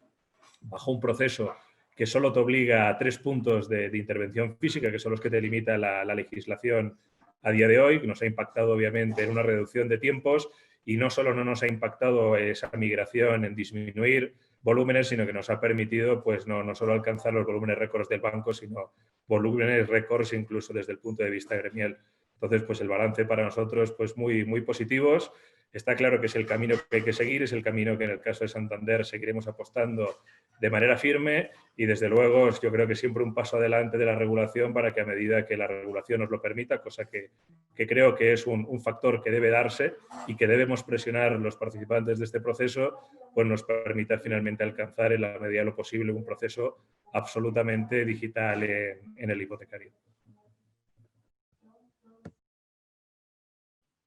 S5: bajo un proceso que solo te obliga a 3 puntos de intervención física, que son los que te limita la legislación a día de hoy, que nos ha impactado obviamente en una reducción de tiempos, y no solo no nos ha impactado esa migración en disminuir volúmenes, sino que nos ha permitido pues no solo alcanzar los volúmenes récords del banco, sino volúmenes récords incluso desde el punto de vista gremial. Entonces, pues el balance para nosotros pues muy, muy positivos. Está claro que es el camino que hay que seguir, es el camino que en el caso de Santander seguiremos apostando de manera firme, y desde luego yo creo que siempre un paso adelante de la regulación para que a medida que la regulación nos lo permita, cosa que creo que es un factor que debe darse y que debemos presionar los participantes de este proceso, pues nos permita finalmente alcanzar en la medida de lo posible un proceso absolutamente digital en el hipotecario.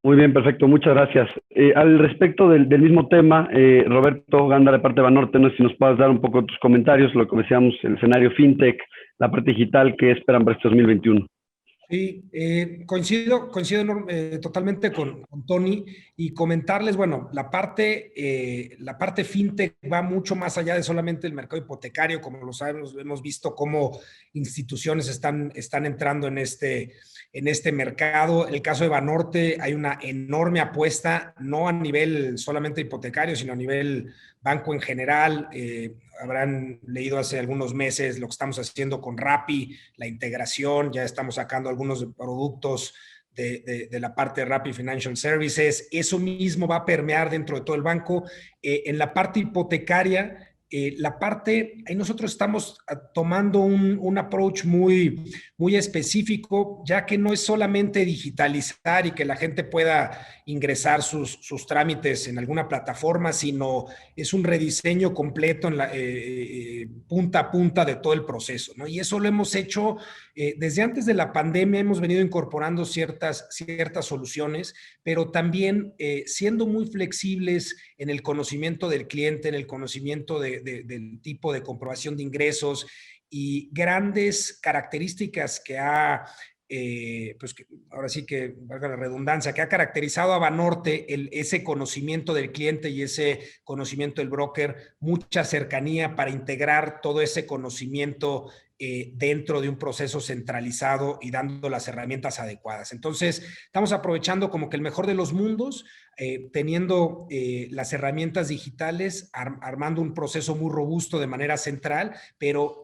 S7: Muy bien, perfecto, muchas gracias. Al respecto del mismo tema, Roberto Gándara, de parte de Banorte, no sé si nos puedas dar un poco tus comentarios, lo que decíamos, el escenario fintech, la parte digital, ¿qué esperan para este 2021?
S9: Sí, coincido totalmente con Tony, y comentarles, bueno, la parte fintech va mucho más allá de solamente el mercado hipotecario. Como lo sabemos, hemos visto cómo instituciones están entrando en este mercado. En el caso de Banorte hay una enorme apuesta, no a nivel solamente hipotecario, sino a nivel banco en general. Habrán leído hace algunos meses lo que estamos haciendo con Rappi, la integración, ya estamos sacando algunos productos de la parte de Rappi Financial Services. Eso mismo va a permear dentro de todo el banco. En la parte hipotecaria, ahí nosotros estamos tomando un approach muy, muy específico, ya que no es solamente digitalizar y que la gente pueda ingresar sus trámites en alguna plataforma, sino es un rediseño completo punta a punta de todo el proceso, ¿no? Y eso lo hemos hecho desde antes de la pandemia. Hemos venido incorporando ciertas soluciones, pero también siendo muy flexibles en el conocimiento del cliente, en el conocimiento del tipo de comprobación de ingresos, y grandes características que ahora sí que, valga la redundancia, que ha caracterizado a Banorte, ese conocimiento del cliente y ese conocimiento del broker, mucha cercanía para integrar todo ese conocimiento dentro de un proceso centralizado y dando las herramientas adecuadas. Entonces, estamos aprovechando como que el mejor de los mundos, teniendo las herramientas digitales, armando un proceso muy robusto de manera central, pero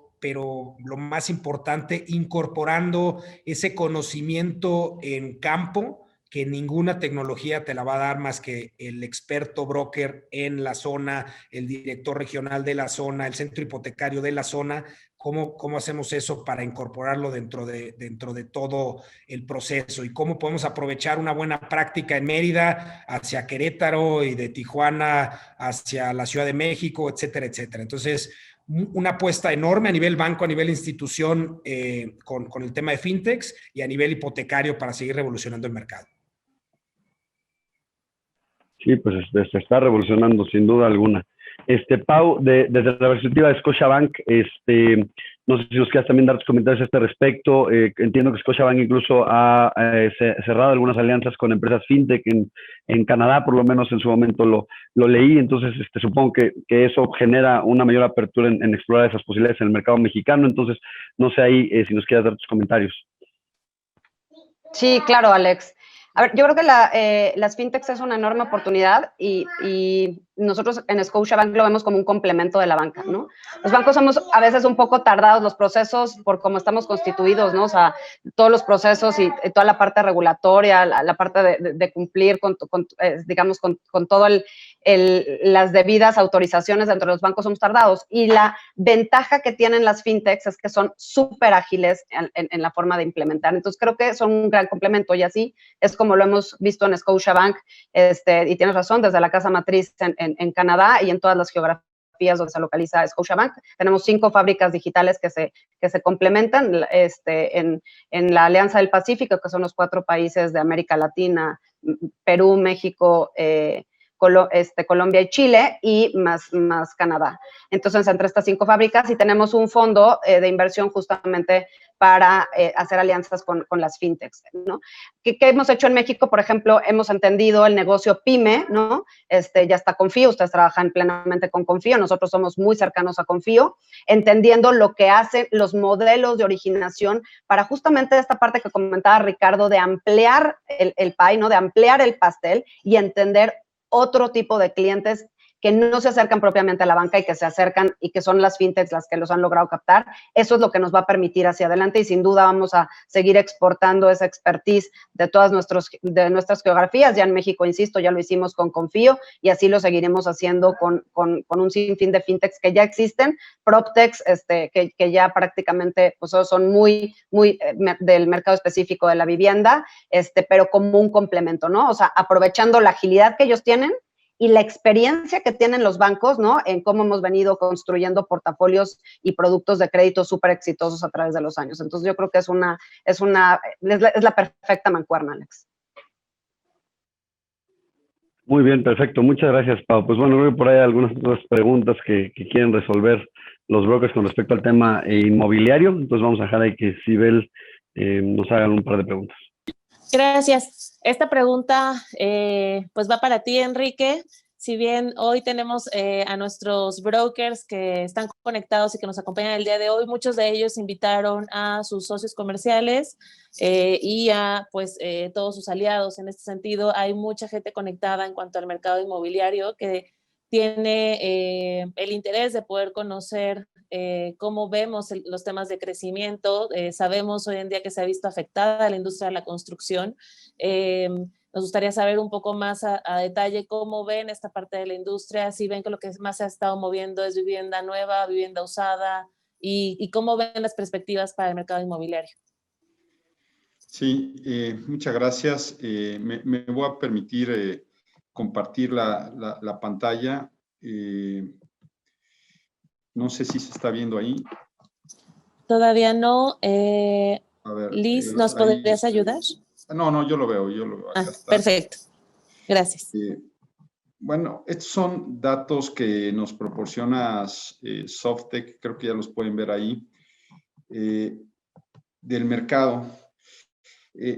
S9: lo más importante, incorporando ese conocimiento en campo que ninguna tecnología te la va a dar más que el experto broker en la zona, el director regional de la zona, el centro hipotecario de la zona. ¿Cómo hacemos eso para incorporarlo dentro de todo el proceso? ¿Y cómo podemos aprovechar una buena práctica en Mérida hacia Querétaro, y de Tijuana hacia la Ciudad de México, etcétera, etcétera? Entonces, una apuesta enorme a nivel banco, a nivel institución, con el tema de fintechs, y a nivel hipotecario para seguir revolucionando el mercado.
S7: Sí, pues se está revolucionando sin duda alguna. Pau, desde la perspectiva de Scotiabank, no sé si nos quieras también dar tus comentarios a este respecto. Entiendo que Scotiabank incluso ha cerrado algunas alianzas con empresas fintech en Canadá, por lo menos en su momento lo leí. Entonces, supongo que eso genera una mayor apertura en explorar esas posibilidades en el mercado mexicano. Entonces, no sé ahí si nos quieras dar tus comentarios.
S4: Sí, claro, Alex. A ver, yo creo que las fintechs es una enorme oportunidad, y nosotros en Scotiabank lo vemos como un complemento de la banca, ¿no? Los bancos somos a veces un poco tardados los procesos por cómo estamos constituidos, ¿no? O sea, todos los procesos y toda la parte regulatoria, la parte de cumplir con todo las debidas autorizaciones dentro de los bancos somos tardados. Y la ventaja que tienen las fintechs es que son súper ágiles en la forma de implementar. Entonces, creo que son un gran complemento, y así es como lo hemos visto en Scotiabank, y tienes razón, desde la casa matriz en Canadá y en todas las geografías donde se localiza Scotiabank. Tenemos 5 fábricas digitales que se complementan en la Alianza del Pacífico, que son los 4 países de América Latina, Perú, México, Colombia y Chile, y más Canadá. Entonces, entre estas 5 fábricas, y tenemos un fondo de inversión justamente para hacer alianzas con las fintechs, ¿no? ¿Qué hemos hecho en México? Por ejemplo, hemos entendido el negocio PYME, ¿no? Ya está Confío, ustedes trabajan plenamente con Confío, nosotros somos muy cercanos a Confío, entendiendo lo que hacen los modelos de originación para justamente esta parte que comentaba Ricardo, de ampliar el pie, ¿no? De ampliar el pastel y entender otro tipo de clientes que no se acercan propiamente a la banca y que se acercan y que son las fintechs las que los han logrado captar. Eso es lo que nos va a permitir hacia adelante y sin duda vamos a seguir exportando esa expertise de todas nuestras geografías. Ya en México, insisto, ya lo hicimos con Confío y así lo seguiremos haciendo con un sinfín de fintechs que ya existen, PropTechs, que ya prácticamente pues, son muy del mercado específico de la vivienda, pero como un complemento, ¿no? O sea, aprovechando la agilidad que ellos tienen y la experiencia que tienen los bancos, ¿no? En cómo hemos venido construyendo portafolios y productos de crédito súper exitosos a través de los años. Entonces, yo creo que es la perfecta mancuerna, Alex.
S7: Muy bien, perfecto. Muchas gracias, Pau. Pues bueno, creo que por ahí hay algunas otras preguntas que quieren resolver los brokers con respecto al tema inmobiliario. Entonces, vamos a dejar ahí que Sibel nos hagan un par de preguntas.
S6: Gracias. Esta pregunta pues va para ti, Enrique. Si bien hoy tenemos a nuestros brokers que están conectados y que nos acompañan el día de hoy, muchos de ellos invitaron a sus socios comerciales y a pues, todos sus aliados. En este sentido, hay mucha gente conectada en cuanto al mercado inmobiliario que tiene el interés de poder conocer cómo vemos los temas de crecimiento. Sabemos hoy en día que se ha visto afectada la industria de la construcción. Nos gustaría saber un poco más a detalle cómo ven esta parte de la industria, si ven que lo que más se ha estado moviendo es vivienda nueva, vivienda usada, y cómo ven las perspectivas para el mercado inmobiliario.
S8: Sí, muchas gracias. Me voy a permitir compartir la pantalla. No sé si se está viendo ahí.
S6: Todavía no.
S8: A ver,
S6: Liz, ¿nos podrías ayudar?
S8: No, yo lo veo. Acá está.
S6: Perfecto. Gracias.
S8: Bueno, estos son datos que nos proporciona Softec, creo que ya los pueden ver ahí, del mercado.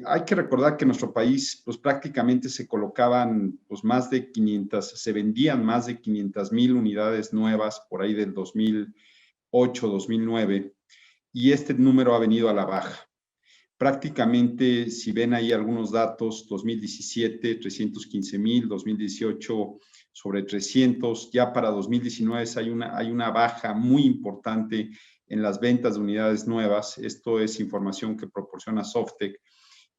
S8: Hay que recordar que en nuestro país, pues prácticamente se colocaban, pues se vendían más de 500,000 unidades nuevas por ahí del 2008, 2009, y este número ha venido a la baja. Prácticamente, si ven ahí algunos datos, 2017, 315,000, 2018, sobre 300, ya para 2019 hay una baja muy importante en las ventas de unidades nuevas. Esto es información que proporciona Softec.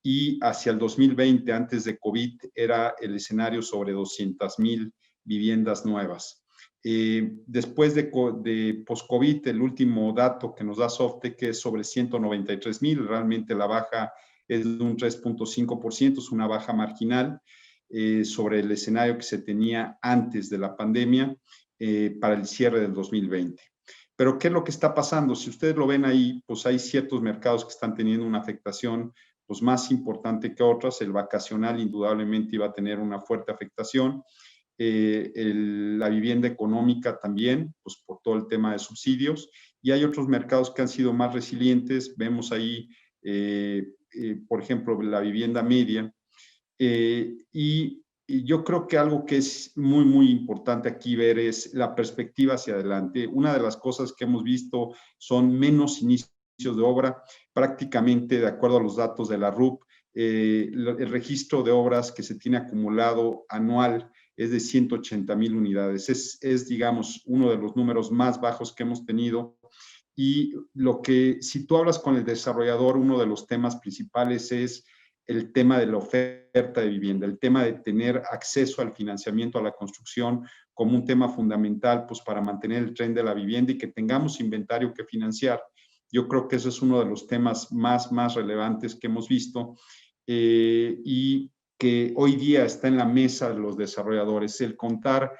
S8: Y hacia el 2020, antes de COVID, era el escenario sobre 200,000 viviendas nuevas. Después de post-COVID, el último dato que nos da Softec es sobre 193,000. Realmente la baja es de un 3.5%, es una baja marginal sobre el escenario que se tenía antes de la pandemia para el cierre del 2020. Pero, ¿qué es lo que está pasando? Si ustedes lo ven ahí, pues hay ciertos mercados que están teniendo una afectación pues más importante que otras. El vacacional indudablemente iba a tener una fuerte afectación. La vivienda económica también, pues por todo el tema de subsidios. Y hay otros mercados que han sido más resilientes. Vemos ahí, por ejemplo, la vivienda media. Y yo creo que algo que es muy, muy importante aquí ver es la perspectiva hacia adelante. Una de las cosas que hemos visto son menos inicios de obra. Prácticamente, de acuerdo a los datos de la RUP, el registro de obras que se tiene acumulado anual es de 180,000 unidades. Es, digamos, uno de los números más bajos que hemos tenido. Y si tú hablas con el desarrollador, uno de los temas principales es el tema de la oferta de vivienda, el tema de tener acceso al financiamiento, a la construcción, como un tema fundamental pues, para mantener el tren de la vivienda y que tengamos inventario que financiar. Yo creo que ese es uno de los temas más relevantes que hemos visto y que hoy día está en la mesa de los desarrolladores, el contar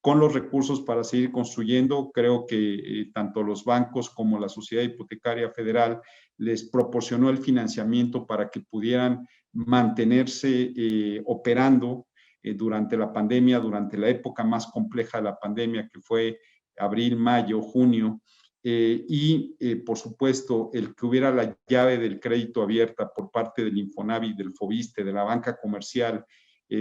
S8: con los recursos para seguir construyendo. Creo que tanto los bancos como la Sociedad Hipotecaria Federal les proporcionó el financiamiento para que pudieran mantenerse operando durante la pandemia, durante la época más compleja de la pandemia, que fue abril, mayo, junio, por supuesto, el que hubiera la llave del crédito abierta por parte del Infonavit, del Fobiste, de la banca comercial,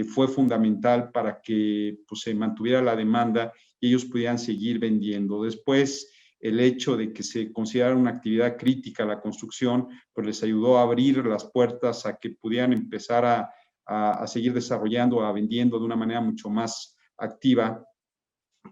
S8: fue fundamental para que pues, se mantuviera la demanda y ellos pudieran seguir vendiendo. Después, el hecho de que se considerara una actividad crítica la construcción, pues les ayudó a abrir las puertas a que pudieran empezar a seguir desarrollando, a vendiendo de una manera mucho más activa.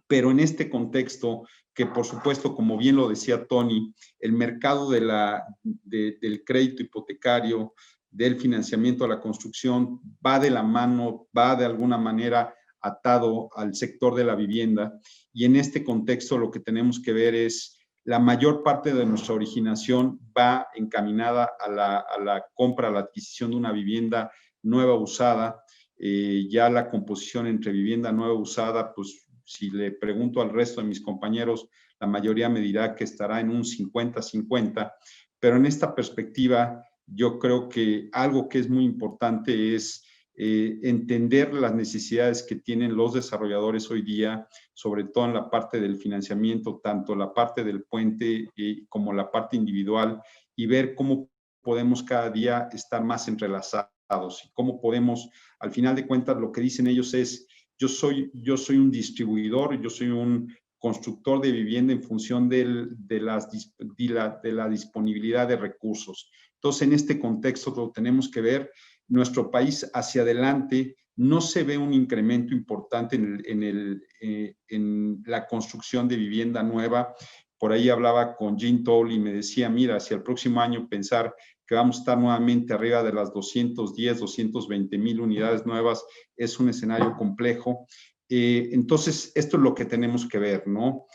S8: Pero en este contexto, que por supuesto, como bien lo decía Tony, el mercado del crédito hipotecario, del financiamiento a la construcción, va de la mano, va de alguna manera atado al sector de la vivienda. Y en este contexto lo que tenemos que ver es la mayor parte de nuestra originación va encaminada a la compra, a la adquisición de una vivienda nueva usada. Ya la composición entre vivienda nueva usada, pues si le pregunto al resto de mis compañeros, la mayoría me dirá que estará en un 50-50, pero en esta perspectiva yo creo que algo que es muy importante es entender las necesidades que tienen los desarrolladores hoy día, sobre todo en la parte del financiamiento, tanto la parte del puente como la parte individual, y ver cómo podemos cada día estar más entrelazados y cómo podemos, al final de cuentas, lo que dicen ellos es, yo soy un distribuidor, yo soy un constructor de vivienda en función de la disponibilidad de recursos. Entonces, en este contexto lo tenemos que ver. Nuestro país hacia adelante no se ve un incremento importante en la construcción de vivienda nueva. Por ahí hablaba con Jean Toll y me decía, mira, hacia el próximo año pensar que vamos a estar nuevamente arriba de las 210, 220 mil unidades nuevas es un escenario complejo. Entonces, esto es lo que tenemos que ver, ¿no?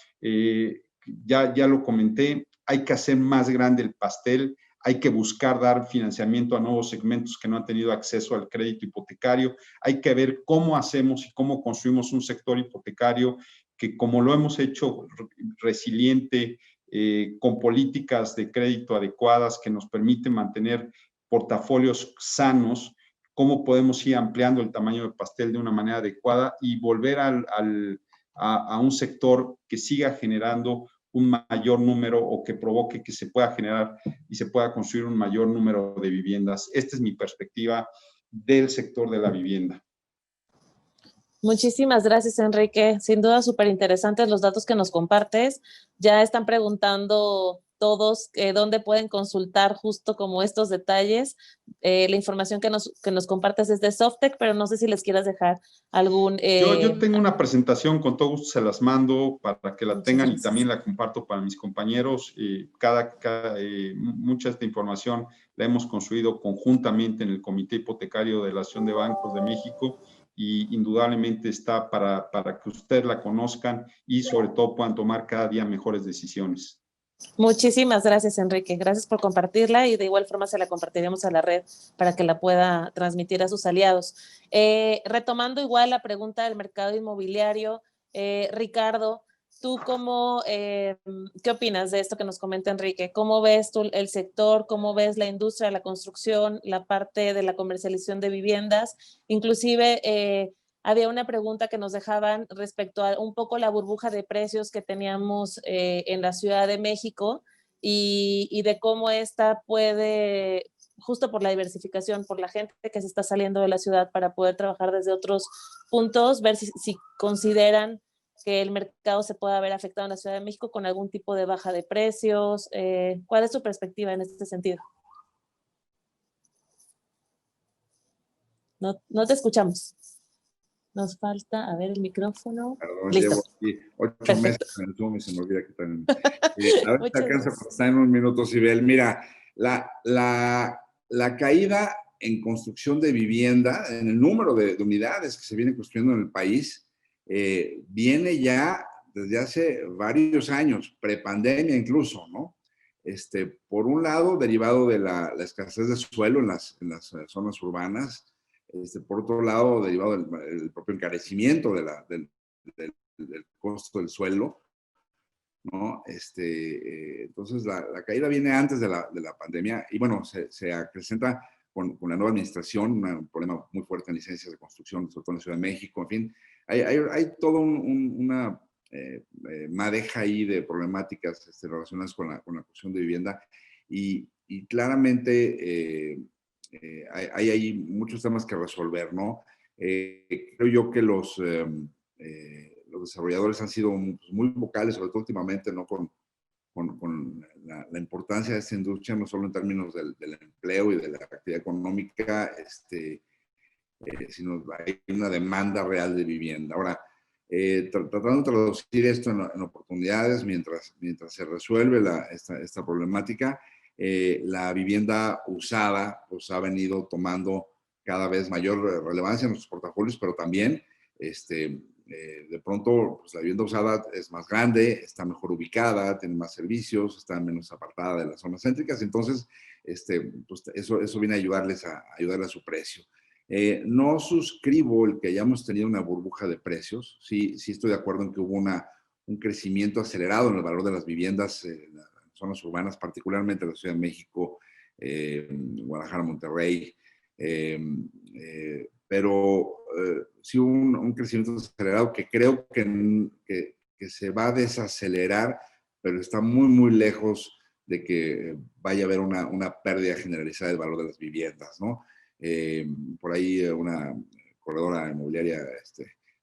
S8: Ya lo comenté, hay que hacer más grande el pastel, hay que buscar dar financiamiento a nuevos segmentos que no han tenido acceso al crédito hipotecario, hay que ver cómo hacemos y cómo construimos un sector hipotecario que, como lo hemos hecho, resiliente, con políticas de crédito adecuadas que nos permiten mantener portafolios sanos, cómo podemos ir ampliando el tamaño del pastel de una manera adecuada y volver a un sector que siga generando un mayor número o que provoque que se pueda generar y se pueda construir un mayor número de viviendas. Esta es mi perspectiva del sector de la vivienda.
S6: Muchísimas gracias, Enrique. Sin duda, súper interesantes los datos que nos compartes. Ya están preguntando todos dónde pueden consultar justo como estos detalles. La información que nos compartes es de Softec, pero no sé si les quieras dejar algún...
S8: Yo tengo una presentación, con todo gusto se las mando para que la tengan y también la comparto para mis compañeros. Mucha de esta información la hemos construido conjuntamente en el Comité Hipotecario de la Asociación de Bancos de México y indudablemente está para que ustedes la conozcan y sobre todo puedan tomar cada día mejores decisiones.
S6: Muchísimas gracias, Enrique. Gracias por compartirla y de igual forma se la compartiremos a la red para que la pueda transmitir a sus aliados. Retomando igual la pregunta del mercado inmobiliario, Ricardo, ¿tú qué opinas de esto que nos comenta Enrique? ¿Cómo ves tú el sector? ¿Cómo ves la industria de la construcción, la parte de la comercialización de viviendas? Inclusive, había una pregunta que nos dejaban respecto a un poco la burbuja de precios que teníamos en la Ciudad de México y de cómo esta puede, justo por la diversificación, por la gente que se está saliendo de la ciudad para poder trabajar desde otros puntos, ver si consideran que el mercado se pueda ver afectado en la Ciudad de México con algún tipo de baja de precios. ¿Cuál es tu perspectiva en este sentido? No te escuchamos. Nos falta, a ver, el micrófono.
S3: Perdón,
S6: listo.
S3: Llevo aquí 8 meses en el Zoom y se me olvida que también. A ver si alcanza a contestar en un minuto, Sibel. Mira, la caída en construcción de vivienda, en el número de unidades que se vienen construyendo en el país, viene ya desde hace varios años, prepandemia incluso, ¿no? Por un lado, derivado de la escasez de suelo en las zonas urbanas. Por otro lado, derivado del propio encarecimiento del costo del suelo, ¿no? Entonces, la caída viene antes de la pandemia y, bueno, se acrecenta con la nueva administración, un problema muy fuerte en licencias de construcción, sobre todo en la Ciudad de México, en fin, hay toda una madeja ahí de problemáticas relacionadas con la cuestión de vivienda y claramente hay ahí muchos temas que resolver, ¿no? Creo yo que los desarrolladores han sido muy vocales, sobre todo últimamente, ¿no? Con la importancia de esta industria, no solo en términos del empleo y de la actividad económica, sino hay una demanda real de vivienda. Ahora, tratando de traducir esto en oportunidades mientras se resuelve esta problemática, la vivienda usada pues ha venido tomando cada vez mayor relevancia en nuestros portafolios, pero también de pronto pues la vivienda usada es más grande, está mejor ubicada, tiene más servicios, está menos apartada de las zonas céntricas, entonces pues eso viene a ayudarle a su precio. No suscribo el que hayamos tenido una burbuja de precios. Sí estoy de acuerdo en que hubo un crecimiento acelerado en el valor de las viviendas en las zonas urbanas, particularmente en la Ciudad de México, Guadalajara, Monterrey, pero sí hubo un crecimiento acelerado que creo que se va a desacelerar, pero está muy, muy lejos de que vaya a haber una pérdida generalizada del valor de las viviendas, ¿no? Por ahí una corredora inmobiliaria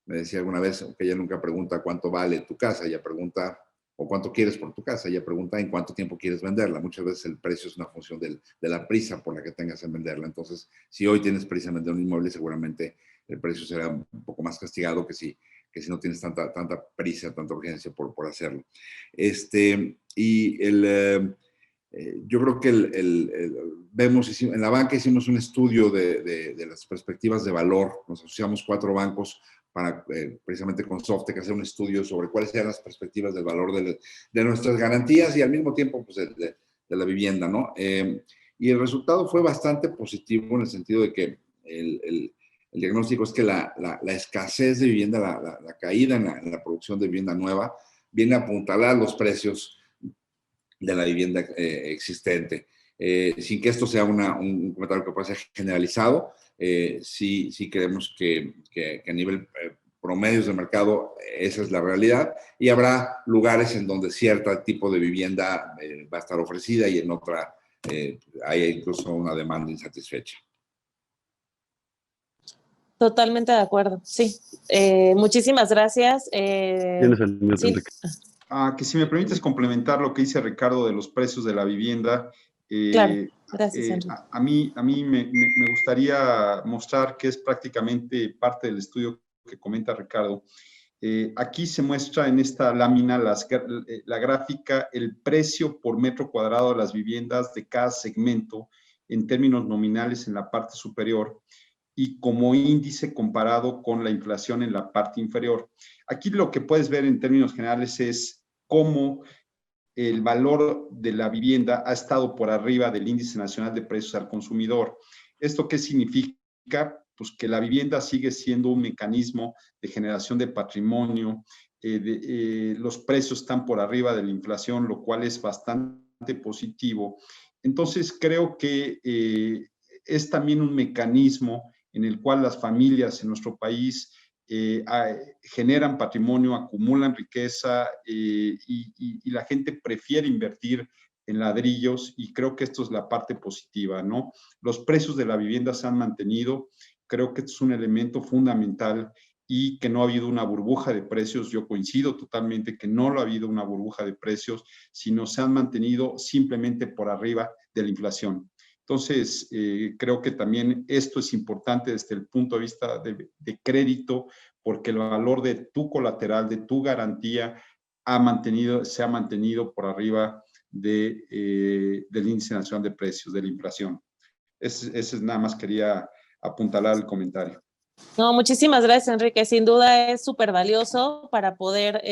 S3: me decía alguna vez que ella nunca pregunta cuánto vale tu casa, ella pregunta o cuánto quieres por tu casa, ella pregunta en cuánto tiempo quieres venderla. Muchas veces el precio es una función de la prisa por la que tengas en venderla. Entonces, si hoy tienes prisa en vender un inmueble, seguramente el precio será un poco más castigado que si no tienes tanta prisa, tanta urgencia por hacerlo. Yo creo que vemos, en la banca hicimos un estudio de las perspectivas de valor. Nos asociamos 4 bancos para precisamente con Softec hacer un estudio sobre cuáles eran las perspectivas del valor de nuestras garantías y al mismo tiempo pues, de la vivienda, ¿no? Y el resultado fue bastante positivo en el sentido de que el diagnóstico es que la escasez de vivienda, la caída en la producción de vivienda nueva, viene a apuntalar los precios de la vivienda existente. Sin que esto sea un comentario que pueda ser generalizado, sí creemos que a nivel promedios de mercado esa es la realidad y habrá lugares en donde cierto tipo de vivienda va a estar ofrecida y en otra hay incluso una demanda insatisfecha.
S6: Totalmente de acuerdo, sí. Muchísimas gracias.
S7: Tienes el minuto,
S6: sí.
S7: Enrique.
S8: Que si me permites complementar lo que dice Ricardo de los precios de la vivienda.
S6: Claro, gracias, Enrique.
S8: A mí me gustaría mostrar que es prácticamente parte del estudio que comenta Ricardo. Aquí se muestra en esta lámina la gráfica, el precio por metro cuadrado de las viviendas de cada segmento en términos nominales en la parte superior y como índice comparado con la inflación en la parte inferior. Aquí lo que puedes ver en términos generales es cómo el valor de la vivienda ha estado por arriba del índice nacional de precios al consumidor. ¿Esto qué significa? Pues que la vivienda sigue siendo un mecanismo de generación de patrimonio, los precios están por arriba de la inflación, lo cual es bastante positivo. Entonces, creo que es también un mecanismo en el cual las familias en nuestro país generan patrimonio, acumulan riqueza y la gente prefiere invertir en ladrillos y creo que esto es la parte positiva, ¿no? Los precios de la vivienda se han mantenido, creo que esto es un elemento fundamental y que no ha habido una burbuja de precios. Yo coincido totalmente que no lo ha habido una burbuja de precios, sino se han mantenido simplemente por arriba de la inflación. Entonces, creo que también esto es importante desde el punto de vista de crédito, porque el valor de tu colateral, de tu garantía, se ha mantenido por arriba del índice nacional de precios, de la inflación. Ese nada más quería apuntalar el comentario.
S6: No, muchísimas gracias, Enrique. Sin duda es súper valioso para poder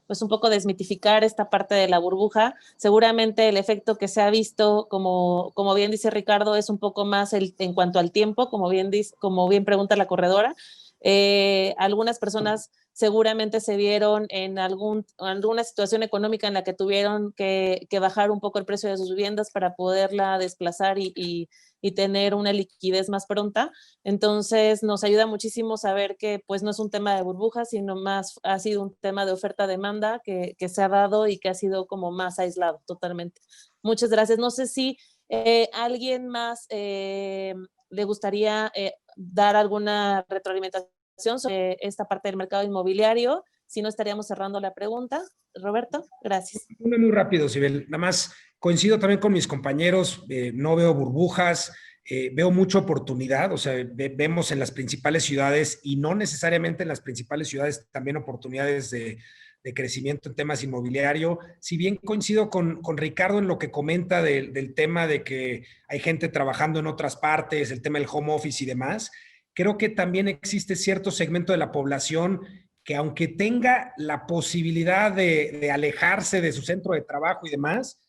S6: pues un poco desmitificar esta parte de la burbuja. Seguramente el efecto que se ha visto, como bien dice Ricardo, es un poco más en cuanto al tiempo, como bien pregunta la corredora. Algunas personas seguramente se vieron en alguna situación económica en la que tuvieron que bajar un poco el precio de sus viviendas para poderla desplazar y tener una liquidez más pronta. Entonces nos ayuda muchísimo saber que pues no es un tema de burbujas, sino más ha sido un tema de oferta-demanda que se ha dado y que ha sido como más aislado totalmente. Muchas gracias. No sé si alguien más le gustaría dar alguna retroalimentación sobre esta parte del mercado inmobiliario. Si no, estaríamos cerrando la pregunta. Roberto, gracias.
S9: Muy rápido, Sibel. Nada más coincido también con mis compañeros. No veo burbujas, veo mucha oportunidad. O sea, vemos en las principales ciudades y no necesariamente en las principales ciudades también oportunidades de crecimiento en temas inmobiliario. Si bien coincido con Ricardo en lo que comenta del tema de que hay gente trabajando en otras partes, el tema del home office y demás, creo que también existe cierto segmento de la población que aunque tenga la posibilidad de alejarse de su centro de trabajo y demás,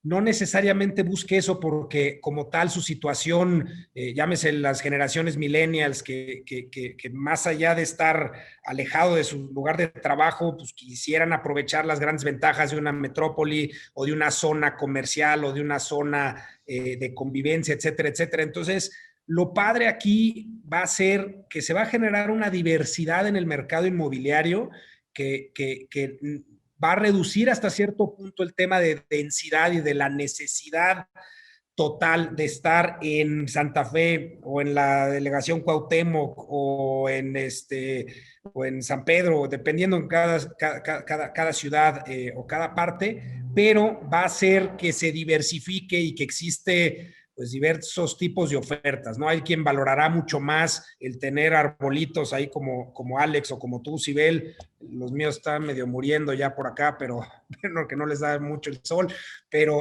S9: no necesariamente busque eso porque como tal su situación, llámese las generaciones millennials, que más allá de estar alejado de su lugar de trabajo, pues quisieran aprovechar las grandes ventajas de una metrópoli o de una zona comercial o de una zona de convivencia, etcétera, etcétera. Entonces, lo padre aquí va a ser que se va a generar una diversidad en el mercado inmobiliario que va a reducir hasta cierto punto el tema de densidad y de la necesidad total de estar en Santa Fe o en la delegación Cuauhtémoc o en San Pedro, dependiendo en cada ciudad o cada parte, pero va a hacer que se diversifique y que existe pues diversos tipos de ofertas, ¿no? Hay quien valorará mucho más el tener arbolitos ahí como Alex o como tú, Sibel. Los míos están medio muriendo ya por acá, pero que no les da mucho el sol.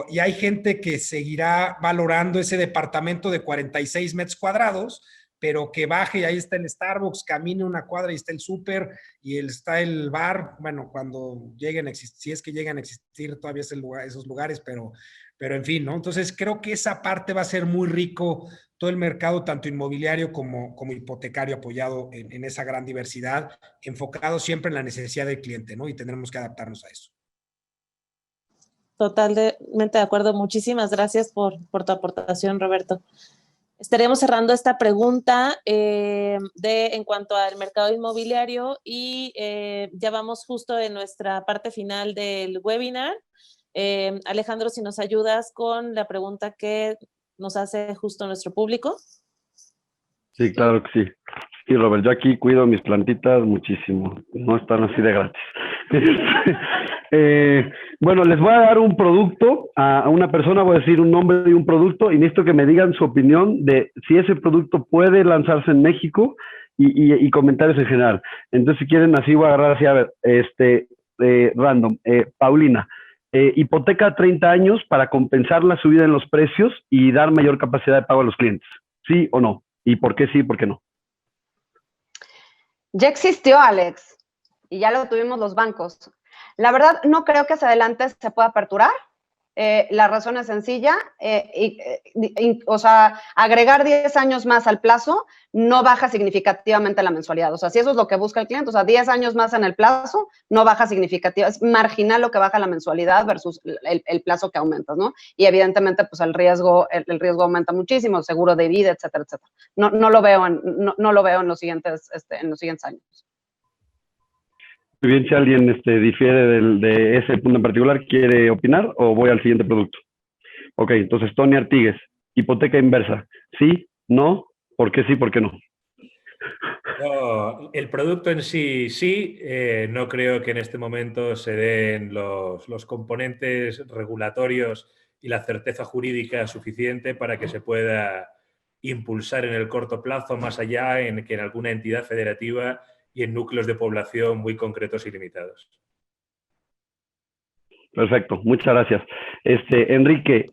S9: Y hay gente que seguirá valorando ese departamento de 46 metros cuadrados, pero que baje y ahí está el Starbucks, camine una cuadra y está el súper y está el bar. Bueno, cuando lleguen a existir, si es que llegan a existir todavía esos lugares, pero en fin, ¿no? Entonces creo que esa parte va a ser muy rico, todo el mercado, tanto inmobiliario como hipotecario, apoyado en esa gran diversidad, enfocado siempre en la necesidad del cliente, ¿no? Y tendremos que adaptarnos a eso.
S6: Totalmente de acuerdo. Muchísimas gracias por tu aportación, Roberto. Estaremos cerrando esta pregunta en cuanto al mercado inmobiliario y ya vamos justo en nuestra parte final del webinar. Alejandro, si nos ayudas con la pregunta que nos hace justo nuestro público.
S7: Sí, claro que sí. Sí, Robert, yo aquí cuido mis plantitas muchísimo. No están así de gratis. Bueno, les voy a dar un producto a una persona, voy a decir un nombre de un producto y necesito que me digan su opinión de si ese producto puede lanzarse en México y comentarios en general. Entonces, si quieren, así voy a agarrar así, a ver, random. Paulina, hipoteca a 30 años para compensar la subida en los precios y dar mayor capacidad de pago a los clientes. ¿Sí o no? ¿Y por qué sí y por qué no?
S4: Ya existió, Alex, y ya lo tuvimos los bancos. La verdad, no creo que hacia adelante se pueda aperturar. La razón es sencilla, o sea, agregar 10 años más al plazo no baja significativamente la mensualidad. O sea, si eso es lo que busca el cliente, o sea, 10 años más en el plazo no baja significativamente, es marginal lo que baja la mensualidad versus el plazo que aumentas, ¿no? Y evidentemente, pues el riesgo aumenta muchísimo, seguro de vida, etcétera, etcétera. No lo veo en los siguientes años.
S7: Muy bien, si alguien difiere de ese punto en particular, ¿quiere opinar o voy al siguiente producto? Ok, entonces Tony Artigues, hipoteca inversa. ¿Sí? ¿No? ¿Por qué sí? ¿Por qué no?
S5: No, el producto en sí, sí. No creo que en este momento se den los componentes regulatorios y la certeza jurídica suficiente para que se pueda impulsar en el corto plazo, más allá en que en alguna entidad federativa y en núcleos de población muy concretos y limitados.
S7: Perfecto, muchas gracias. Enrique,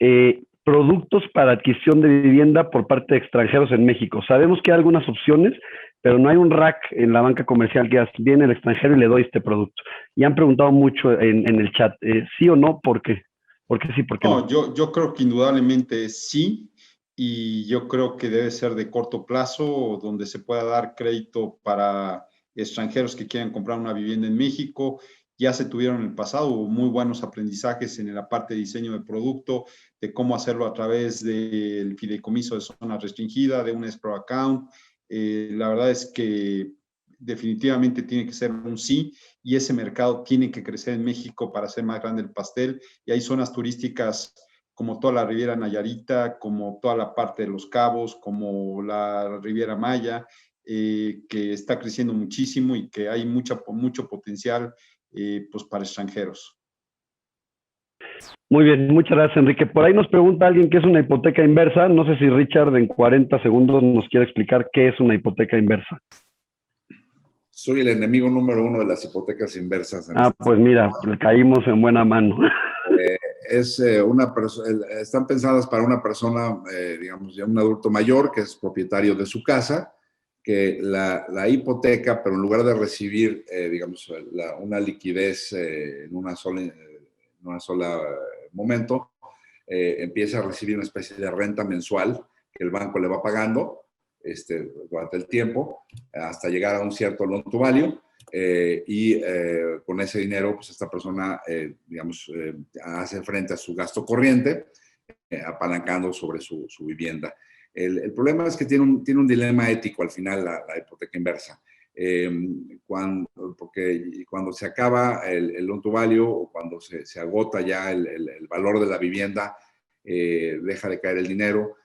S7: productos para adquisición de vivienda por parte de extranjeros en México. Sabemos que hay algunas opciones, pero no hay un rack en la banca comercial que viene el extranjero y le doy este producto. Y han preguntado mucho en el chat, ¿sí o no? ¿Por qué? ¿Por qué sí? ¿Por qué no?
S8: Yo creo que indudablemente sí, y yo creo que debe ser de corto plazo, donde se pueda dar crédito para extranjeros que quieran comprar una vivienda en México. Ya se tuvieron en el pasado, hubo muy buenos aprendizajes en la parte de diseño de producto, de cómo hacerlo a través del fideicomiso de zona restringida, de un escrow account. La verdad es que definitivamente tiene que ser un sí, y ese mercado tiene que crecer en México para hacer más grande el pastel. Y hay zonas turísticas como toda la Riviera Nayarita, como toda la parte de Los Cabos, como la Riviera Maya, que está creciendo muchísimo y que hay mucho potencial pues para extranjeros.
S7: Muy bien, muchas gracias, Enrique. Por ahí nos pregunta alguien qué es una hipoteca inversa. No sé si Richard en 40 segundos nos quiere explicar qué es una hipoteca inversa.
S3: Soy el enemigo número 1 de las hipotecas inversas.
S7: Pues mira, caímos en buena mano.
S3: Están pensadas para una persona, digamos, ya un adulto mayor que es propietario de su casa, que la hipoteca, pero en lugar de recibir, digamos, una liquidez en una sola momento, empieza a recibir una especie de renta mensual que el banco le va pagando durante el tiempo hasta llegar a un cierto loan to value, y con ese dinero, pues esta persona, digamos, hace frente a su gasto corriente, apalancando sobre su vivienda. El problema es que tiene un dilema ético al final la hipoteca inversa. Porque cuando se acaba el loan to value o cuando se agota ya el valor de la vivienda, deja de caer el dinero.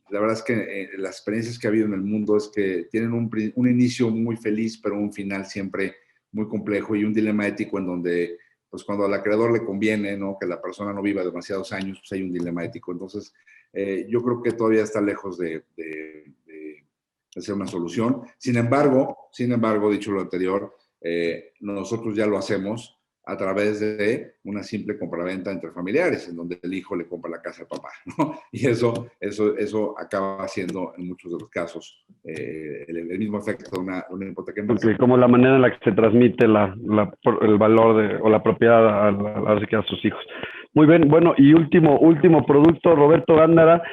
S3: La verdad es que las experiencias que ha habido en el mundo es que tienen un inicio muy feliz, pero un final siempre muy complejo y un dilema ético en donde, pues cuando al acreedor le conviene, ¿no?, que la persona no viva demasiados años, pues hay un dilema ético. Entonces, yo creo que todavía está lejos de ser una solución. Sin embargo, dicho lo anterior, nosotros ya lo hacemos a través de una simple compraventa entre familiares, en donde el hijo le compra la casa al papá, ¿no? Y eso acaba siendo, en muchos de los casos, el mismo efecto de una hipoteca inversa.
S7: Okay, como la manera en la que se transmite el valor o la propiedad a sus hijos. Muy bien, bueno, y último producto, Roberto Gándara.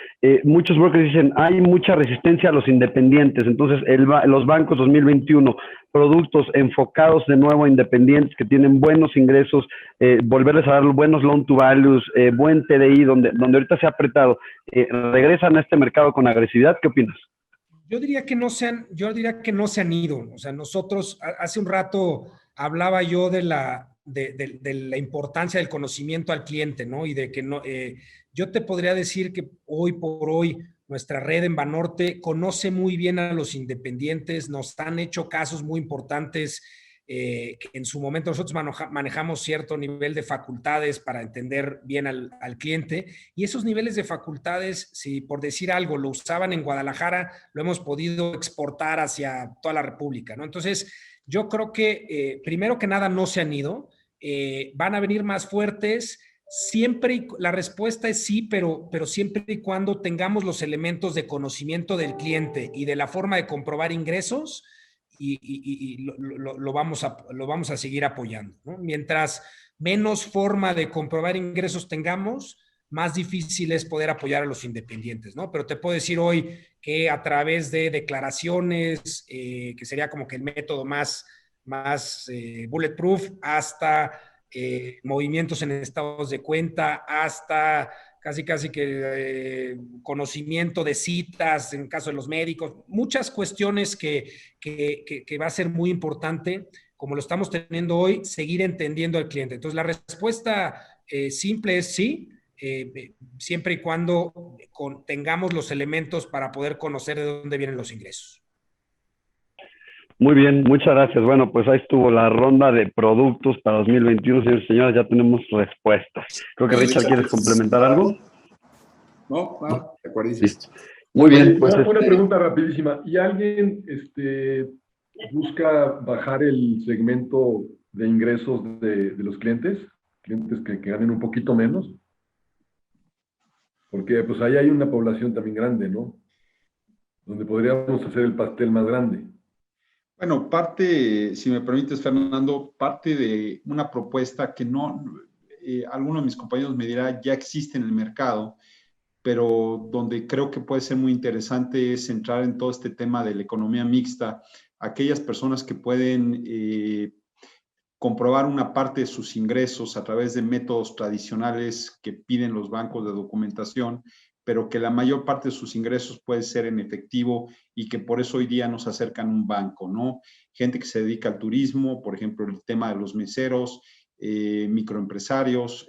S7: Muchos brokers dicen, hay mucha resistencia a los independientes. Entonces, los bancos 2021, productos enfocados de nuevo a independientes que tienen buenos ingresos, volverles a dar buenos loan to values, buen TDI, donde ahorita se ha apretado, regresan a este mercado con agresividad. ¿Qué opinas?
S9: Yo diría que no se han ido. O sea, nosotros, hace un rato hablaba yo de la importancia del conocimiento al cliente, ¿no? Y de que no, yo te podría decir que hoy por hoy nuestra red en Banorte conoce muy bien a los independientes, nos han hecho casos muy importantes, que en su momento nosotros manejamos cierto nivel de facultades para entender bien al cliente, y esos niveles de facultades, si por decir algo lo usaban en Guadalajara, lo hemos podido exportar hacia toda la República, ¿no? Entonces, yo creo que primero que nada no se han ido, van a venir más fuertes, la respuesta es sí, pero siempre y cuando tengamos los elementos de conocimiento del cliente y de la forma de comprobar ingresos, y lo vamos a seguir apoyando, ¿no? Mientras menos forma de comprobar ingresos tengamos, más difícil es poder apoyar a los independientes, ¿no? Pero te puedo decir hoy que a través de declaraciones, que sería como que el método más bulletproof, hasta movimientos en estados de cuenta, hasta casi que conocimiento de citas en caso de los médicos, muchas cuestiones que va a ser muy importante, como lo estamos teniendo hoy, seguir entendiendo al cliente. Entonces, la respuesta simple es sí, siempre y cuando tengamos los elementos para poder conocer de dónde vienen los ingresos.
S7: Muy bien, muchas gracias. Bueno, pues ahí estuvo la ronda de productos para 2021, señores y señoras. Ya tenemos respuestas. Creo que Richard, ¿quieres complementar algo?
S3: No, de acuerdo.
S7: Muy bien. Pues
S2: una pregunta rapidísima. ¿Y alguien busca bajar el segmento de ingresos de los clientes que ganen un poquito menos? Porque pues ahí hay una población también grande, ¿no? Donde podríamos hacer el pastel más grande.
S8: Bueno, si me permites, Fernando, parte de una propuesta que alguno de mis compañeros me dirá ya existe en el mercado, pero donde creo que puede ser muy interesante es entrar en todo este tema de la economía mixta, aquellas personas que pueden comprobar una parte de sus ingresos a través de métodos tradicionales que piden los bancos de documentación, pero que la mayor parte de sus ingresos puede ser en efectivo y que por eso hoy día nos acercan a un banco, ¿no? Gente que se dedica al turismo, por ejemplo, el tema de los meseros, microempresarios,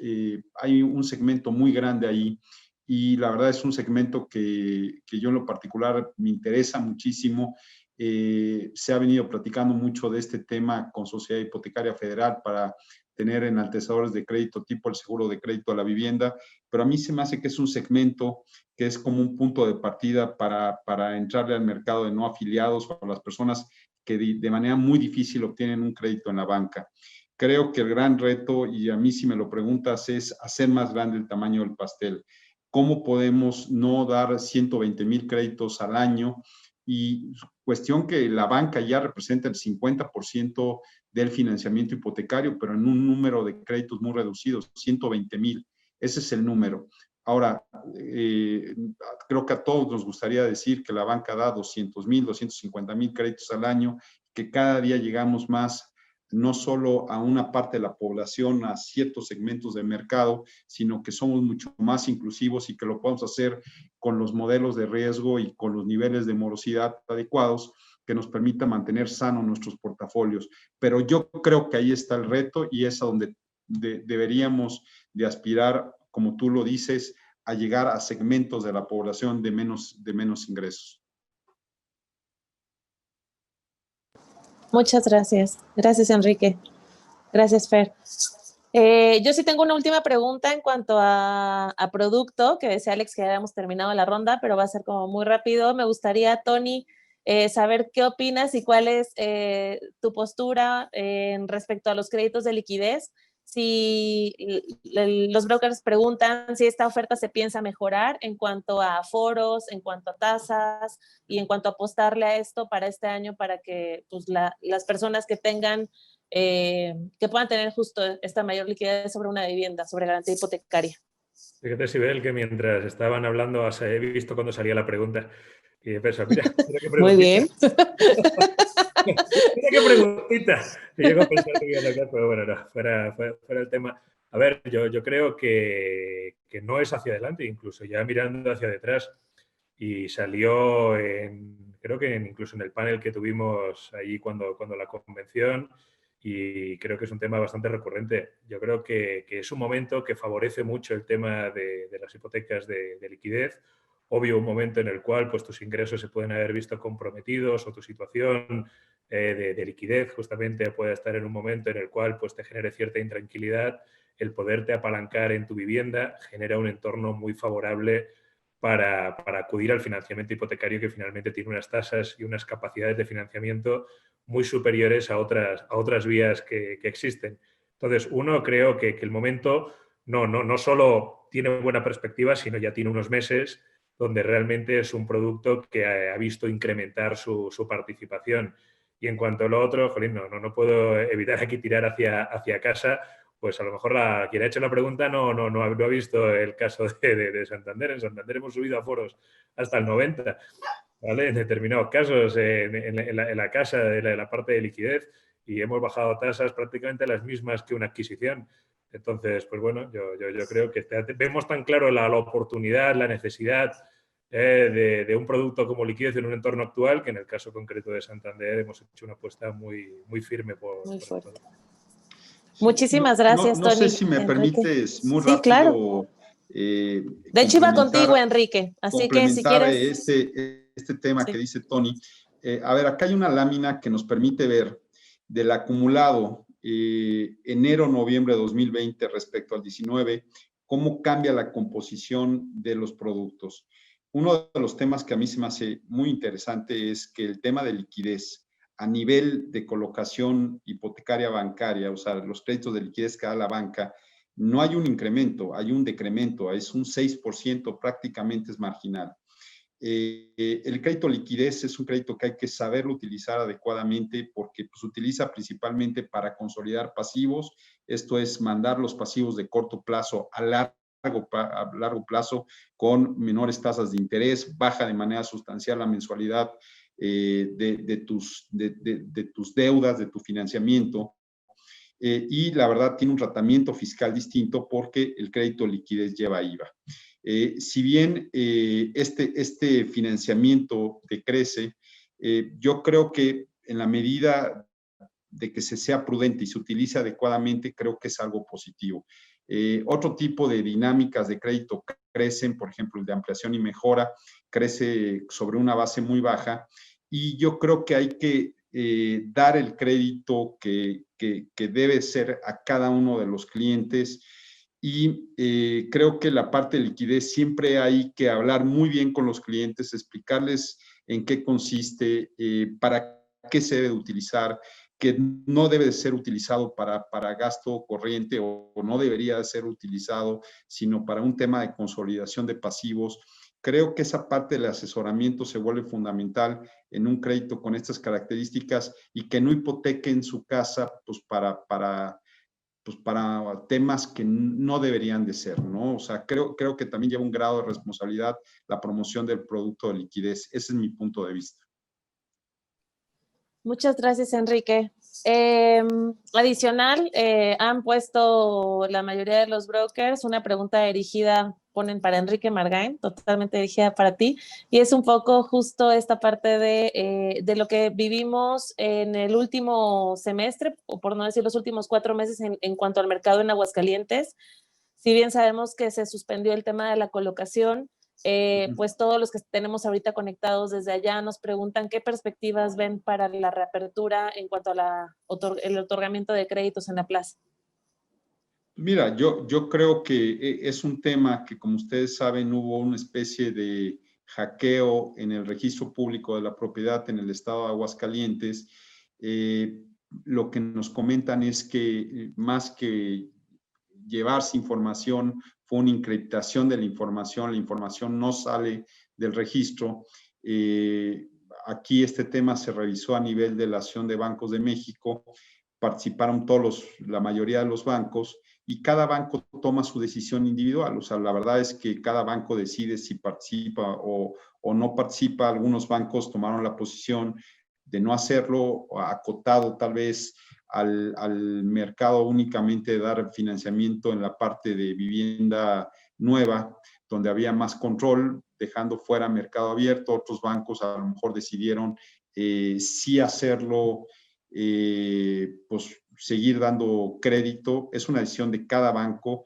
S8: hay un segmento muy grande ahí y la verdad es un segmento que yo en lo particular me interesa muchísimo. Se ha venido platicando mucho de este tema con Sociedad Hipotecaria Federal para tener enaltecedores de crédito tipo el seguro de crédito a la vivienda, pero a mí se me hace que es un segmento que es como un punto de partida para entrarle al mercado de no afiliados o a las personas que de manera muy difícil obtienen un crédito en la banca. Creo que el gran reto, y a mí si me lo preguntas, es hacer más grande el tamaño del pastel. ¿Cómo podemos no dar 120,000 créditos al año? Y cuestión que la banca ya representa el 50% del financiamiento hipotecario, pero en un número de créditos muy reducidos, 120,000. Ese es el número. Ahora, creo que a todos nos gustaría decir que la banca da 200,000, 250,000 créditos al año, que cada día llegamos más no solo a una parte de la población, a ciertos segmentos del mercado, sino que somos mucho más inclusivos y que lo podemos hacer con los modelos de riesgo y con los niveles de morosidad adecuados que nos permita mantener sanos nuestros portafolios. Pero yo creo que ahí está el reto y es a donde deberíamos de aspirar, como tú lo dices, a llegar a segmentos de la población de menos ingresos.
S6: Muchas gracias. Gracias, Enrique. Gracias, Fer. Yo sí tengo una última pregunta en cuanto a producto, que decía Alex que ya habíamos terminado la ronda, pero va a ser como muy rápido. Me gustaría, Tony, saber qué opinas y cuál es tu postura respecto a los créditos de liquidez. Si los brokers preguntan si esta oferta se piensa mejorar en cuanto a aforos, en cuanto a tasas y en cuanto a apostarle a esto para este año para que pues, las personas que tengan, que puedan tener justo esta mayor liquidez sobre una vivienda, sobre garantía hipotecaria.
S5: Fíjate, Sibel, que mientras estaban hablando he visto cuando salía la pregunta y he pensado, mira qué preguntita.
S6: Muy bien.
S5: Mira qué preguntita. Y llego a pensar que pero bueno, no, fuera el tema. A ver, yo creo que no es hacia adelante, incluso ya mirando hacia detrás. Y salió, creo que incluso en el panel que tuvimos allí cuando la convención, y creo que es un tema bastante recurrente. Yo creo que es un momento que favorece mucho el tema de las hipotecas de liquidez. Obvio, un momento en el cual pues, tus ingresos se pueden haber visto comprometidos o tu situación de liquidez justamente puede estar en un momento en el cual pues, te genere cierta intranquilidad. El poderte apalancar en tu vivienda genera un entorno muy favorable para acudir al financiamiento hipotecario, que finalmente tiene unas tasas y unas capacidades de financiamiento muy superiores a otras vías que existen. Entonces, uno, creo que el momento no solo tiene buena perspectiva, sino ya tiene unos meses donde realmente es un producto que ha visto incrementar su participación. Y en cuanto a lo otro, jolín, no puedo evitar aquí tirar hacia casa. Pues a lo mejor quien ha hecho la pregunta no ha visto el caso de Santander. En Santander hemos subido aforos hasta el 90%, ¿vale? En determinados casos, en la casa, de la parte de liquidez, y hemos bajado tasas prácticamente las mismas que una adquisición. Entonces, pues bueno, yo creo que vemos tan claro la oportunidad, la necesidad de un producto como liquidez en un entorno actual, que en el caso concreto de Santander hemos hecho una apuesta muy firme por
S6: fuerte. Muchísimas gracias,
S8: no
S6: Tony.
S8: No sé si me
S6: Enrique.
S8: permites muy
S6: sí,
S8: rápido.
S6: Claro. De hecho, iba contigo, Enrique. Así que si quieres...
S8: este tema que dice Tony. A ver, acá hay una lámina que nos permite ver del acumulado enero-noviembre de 2020 respecto al 19, cómo cambia la composición de los productos. Uno de los temas que a mí se me hace muy interesante es que el tema de liquidez a nivel de colocación hipotecaria bancaria, o sea, los créditos de liquidez que da la banca, no hay un incremento, hay un decremento, es un 6%, prácticamente es marginal. El crédito liquidez es un crédito que hay que saberlo utilizar adecuadamente porque se utiliza principalmente para consolidar pasivos, esto es mandar los pasivos de corto plazo a largo largo plazo con menores tasas de interés, baja de manera sustancial la mensualidad de tus deudas, de tu financiamiento. Y la verdad tiene un tratamiento fiscal distinto porque el crédito de liquidez lleva IVA. Si bien este financiamiento decrece, yo creo que en la medida de que se sea prudente y se utilice adecuadamente, creo que es algo positivo. Otro tipo de dinámicas de crédito crecen, por ejemplo, el de ampliación y mejora, crece sobre una base muy baja, y yo creo que hay que dar el crédito que debe ser a cada uno de los clientes. Y creo que la parte de liquidez siempre hay que hablar muy bien con los clientes, explicarles en qué consiste, para qué se debe utilizar, que no debe de ser utilizado para gasto corriente o no debería ser utilizado, sino para un tema de consolidación de pasivos. Creo que esa parte del asesoramiento se vuelve fundamental en un crédito con estas características y que no hipotequen su casa pues para temas que no deberían de ser, ¿no? O sea, creo que también lleva un grado de responsabilidad la promoción del producto de liquidez. Ese es mi punto de vista.
S6: Muchas gracias, Enrique. Adicional, han puesto la mayoría de los brokers una pregunta dirigida, ponen para Enrique Margain, totalmente dirigida para ti, y es un poco justo esta parte de lo que vivimos en el último semestre, o por no decir los últimos 4 meses en cuanto al mercado en Aguascalientes. Si bien sabemos que se suspendió el tema de la colocación, pues todos los que tenemos ahorita conectados desde allá nos preguntan qué perspectivas ven para la reapertura en cuanto a el otorgamiento de créditos en la plaza.
S8: Mira, yo creo que es un tema que, como ustedes saben, hubo una especie de hackeo en el registro público de la propiedad en el estado de Aguascalientes. Lo que nos comentan es que más que llevarse información, fue una encriptación de la información no sale del registro. Aquí este tema se revisó a nivel de la Asociación de Bancos de México, participaron la mayoría de los bancos, y cada banco toma su decisión individual. O sea, la verdad es que cada banco decide si participa o no participa. Algunos bancos tomaron la posición de no hacerlo, acotado tal vez al mercado únicamente de dar financiamiento en la parte de vivienda nueva, donde había más control, dejando fuera mercado abierto. Otros bancos a lo mejor decidieron sí hacerlo, pues seguir dando crédito. Es una decisión de cada banco.